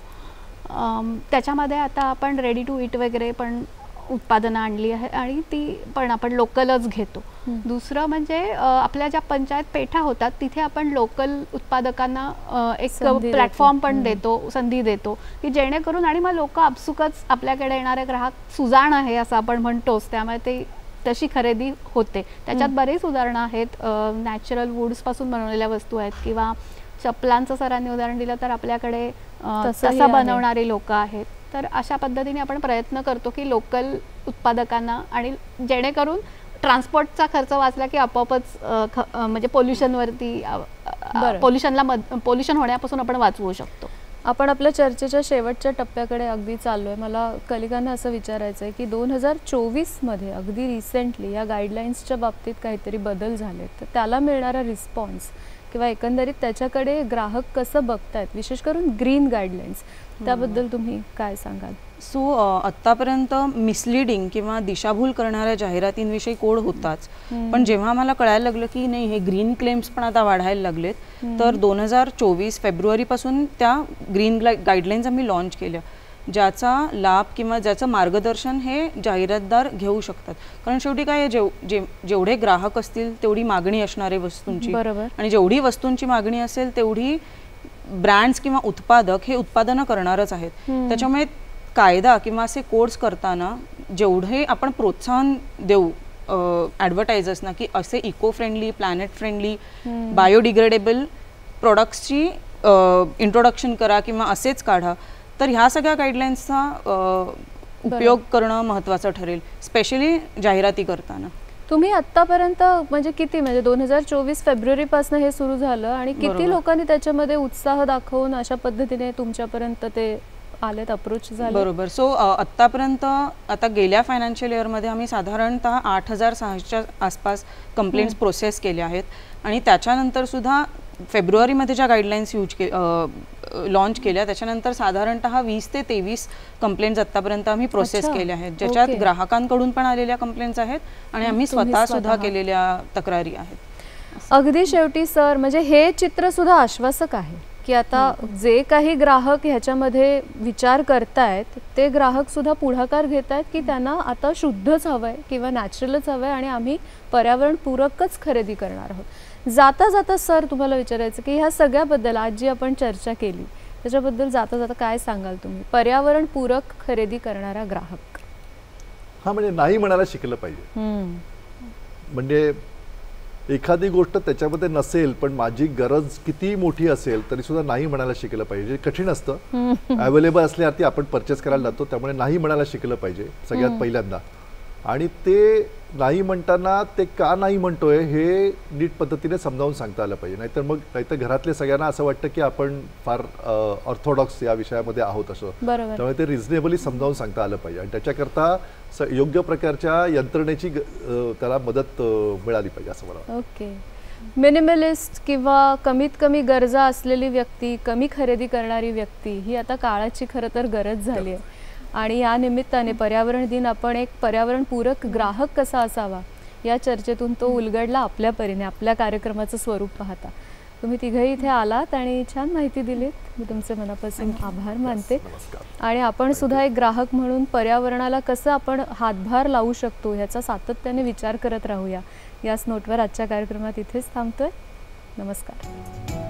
त्याच्यामध्ये आता आपण रेडी टू ईट वगैरे पण उत्पादनं आणली आहे आणि ती पण आपण लोकलच घेतो. दुसरं म्हणजे आपल्या ज्या पंचायत पेठा होतात तिथे आपण लोकल उत्पादकांना एक प्लॅटफॉर्म पण देतो, संधी देतो की जेणेकरून, आणि मग लोक आपसुकच आपल्याकडे येणारे ग्राहक सुजाण आहे असं आपण म्हणतोच, त्यामुळे ते तशी खरेदी होते. त्याच्यात बरेच उदाहरणं आहेत. नॅचरल वूड्सपासून बनवलेल्या वस्तू आहेत किंवा चपलांचं सरांनी उदाहरण दिलं तर आपल्याकडे तसा बनवणारी लोक आहेत. तर अशा पद्धतीने आपण प्रयत्न करतो की लोकल उत्पादकांना, आणि जेणेकरून ट्रान्सपोर्टचा खर्च वाचला की आपोआपच म्हणजे पोल्युशनवरती पोल्युशन होण्यापासून आपण वाचवू शकतो. आपण आपल्या चर्चेच्या शेवटच्या टप्प्याकडे अगदी चाललोय. मला कलिकांना असं विचारायचं आहे की 2024मध्ये अगदी रिसेंटली या गाईडलाईन्सच्या बाबतीत काहीतरी बदल झाले, तर त्याला मिळणारा रिस्पॉन्स किंवा एकंदरीत त्याच्याकडे ग्राहक कसं बघतायत, विशेष करून ग्रीन गाईडलाईन्स, त्याबद्दल तुम्ही काय सांगाल? सो आत्तापर्यंत मिसलिडिंग किंवा दिशाभूल करणाऱ्या जाहिरातींविषयी कोड होताच, पण जेव्हा आम्हाला कळायला लागलं की नाही हे ग्रीन क्लेम्स पण आता वाढायला लागलेत, तर 2024 फेब्रुवारीपासून त्या ग्रीन गाईडलाईन्स आम्ही लॉन्च केल्या, ज्याचा लाभ किंवा ज्याचं मार्गदर्शन हे जाहिरातदार घेऊ शकतात. कारण शेवटी काय जेवढे ग्राहक असतील तेवढी मागणी असणारे वस्तूंची, आणि जेवढी वस्तूंची मागणी असेल तेवढी ब्रँड्स किंवा उत्पादक हे उत्पादनं करणारच आहेत. त्याच्यामुळे कायदा किंवा असे कोड्स करताना जेवढे आपण प्रोत्साहन देऊ ॲडव्हर्टायझर्सना की असे eco friendly, planet friendly, biodegradable प्रोडक्ट्सची इंट्रोडक्शन करा किंवा असेच काढा, तर ह्या सगळ्या गाईडलाईन्सचा उपयोग करणं महत्त्वाचं ठरेल, स्पेशली जाहिराती करताना. तुम्ही आतापर्यंत म्हणजे किती, म्हणजे 2024 फेब्रुवारीपासून हे सुरू झालं आणि किती लोकांनी त्याच्यामध्ये उत्साह दाखवून अशा पद्धतीने तुमच्यापर्यंत ते आलेत, अप्रोच झाले? बरोबर. सो आत्तापर्यंत आता गेल्या फायनान्शियल इयरमध्ये आम्ही साधारणतः 8600च्या आसपास कंप्लेंट्स प्रोसेस केल्या आहेत, आणि त्याच्यानंतर सुद्धा फेब्रुवारीमध्ये ज्या गाईडलाईन्स लॉन्च केल्या त्याच्यानंतर साधारणतः 20 ते 23 कंप्लेंट्स आत्तापर्यंत आम्ही प्रोसेस केल्या आहेत, ज्याच्यात ग्राहकांकडून पण आलेल्या कंप्लेंट्स आहेत आणि आम्ही स्वतः सुद्धा केलेल्या तक्रारी आहेत. अगदी शेवटी सर, म्हणजे हे चित्र सुद्धा आश्वासक आहे की आता जे काही ग्राहक ह्याच्यामध्ये विचार करतायत ते ग्राहक सुद्धा पुढाकार घेत आहेत की त्यांना आता शुद्धच हवंय किंवा नॅचरलच हवंय आणि आम्ही पर्यावरणपूरकच खरेदी करणार आहोत. जाता जाता सर तुम्हाला विचारायचं की ह्या सगळ्याबद्दल आज जी आपण चर्चा केली त्याच्याबद्दल जाता जाता काय सांगाल तुम्ही? पर्यावरणपूरक खरेदी करणारा ग्राहक म्हणजे नाही म्हणायला शिकलं पाहिजे. म्हणजे एखादी गोष्ट त्याच्यामध्ये नसेल पण माझी गरज किती मोठी असेल तरी सुद्धा नाही म्हणायला शिकलं पाहिजे. कठीण असतं, अवेलेबल असल्यावरती आपण परचेस करायला जातो, त्यामुळे नाही म्हणायला शिकलं पाहिजे सगळ्यात पहिल्यांदा. आणि ते नाही म्हणताना ते का नाही म्हणतोय हे नीट पद्धतीने समजावून सांगता आलं पाहिजे. नाहीतर घरातल्या सगळ्यांना असं वाटतं की आपण फार ऑर्थोडॉक्स या विषयामध्ये आहोत असं. त्यामुळे ते रिझनेबली समजावून सांगता आलं पाहिजे आणि त्याच्याकरता योग्य प्रकारच्या यंत्रणेची त्याला मदत मिळाली पाहिजे असं मला. ओके. मिनिमलिस्ट किंवा कमीत कमी गरजा असलेली व्यक्ती, कमी खरेदी करणारी व्यक्ती ही आता काळाची खरं तर गरज झाली आहे. आणि या निमित्ताने पर्यावरण दिन आपण एक पर्यावरणपूरक ग्राहक कसा असावा या चर्चेतून तो उलगडला आपल्या परीने, आपल्या कार्यक्रमाचं स्वरूप पाहता. तुम्ही तिघही इथे आलात आणि छान माहिती दिलीत, मी तुमचे मनापासून आभार मानते. आणि आपण सुद्धा एक ग्राहक म्हणून पर्यावरणाला कसं आपण हातभार लावू शकतो ह्याचा सातत्याने विचार करत राहूया. याच नोटवर आजच्या कार्यक्रमात इथेच थांबतोय. नमस्कार.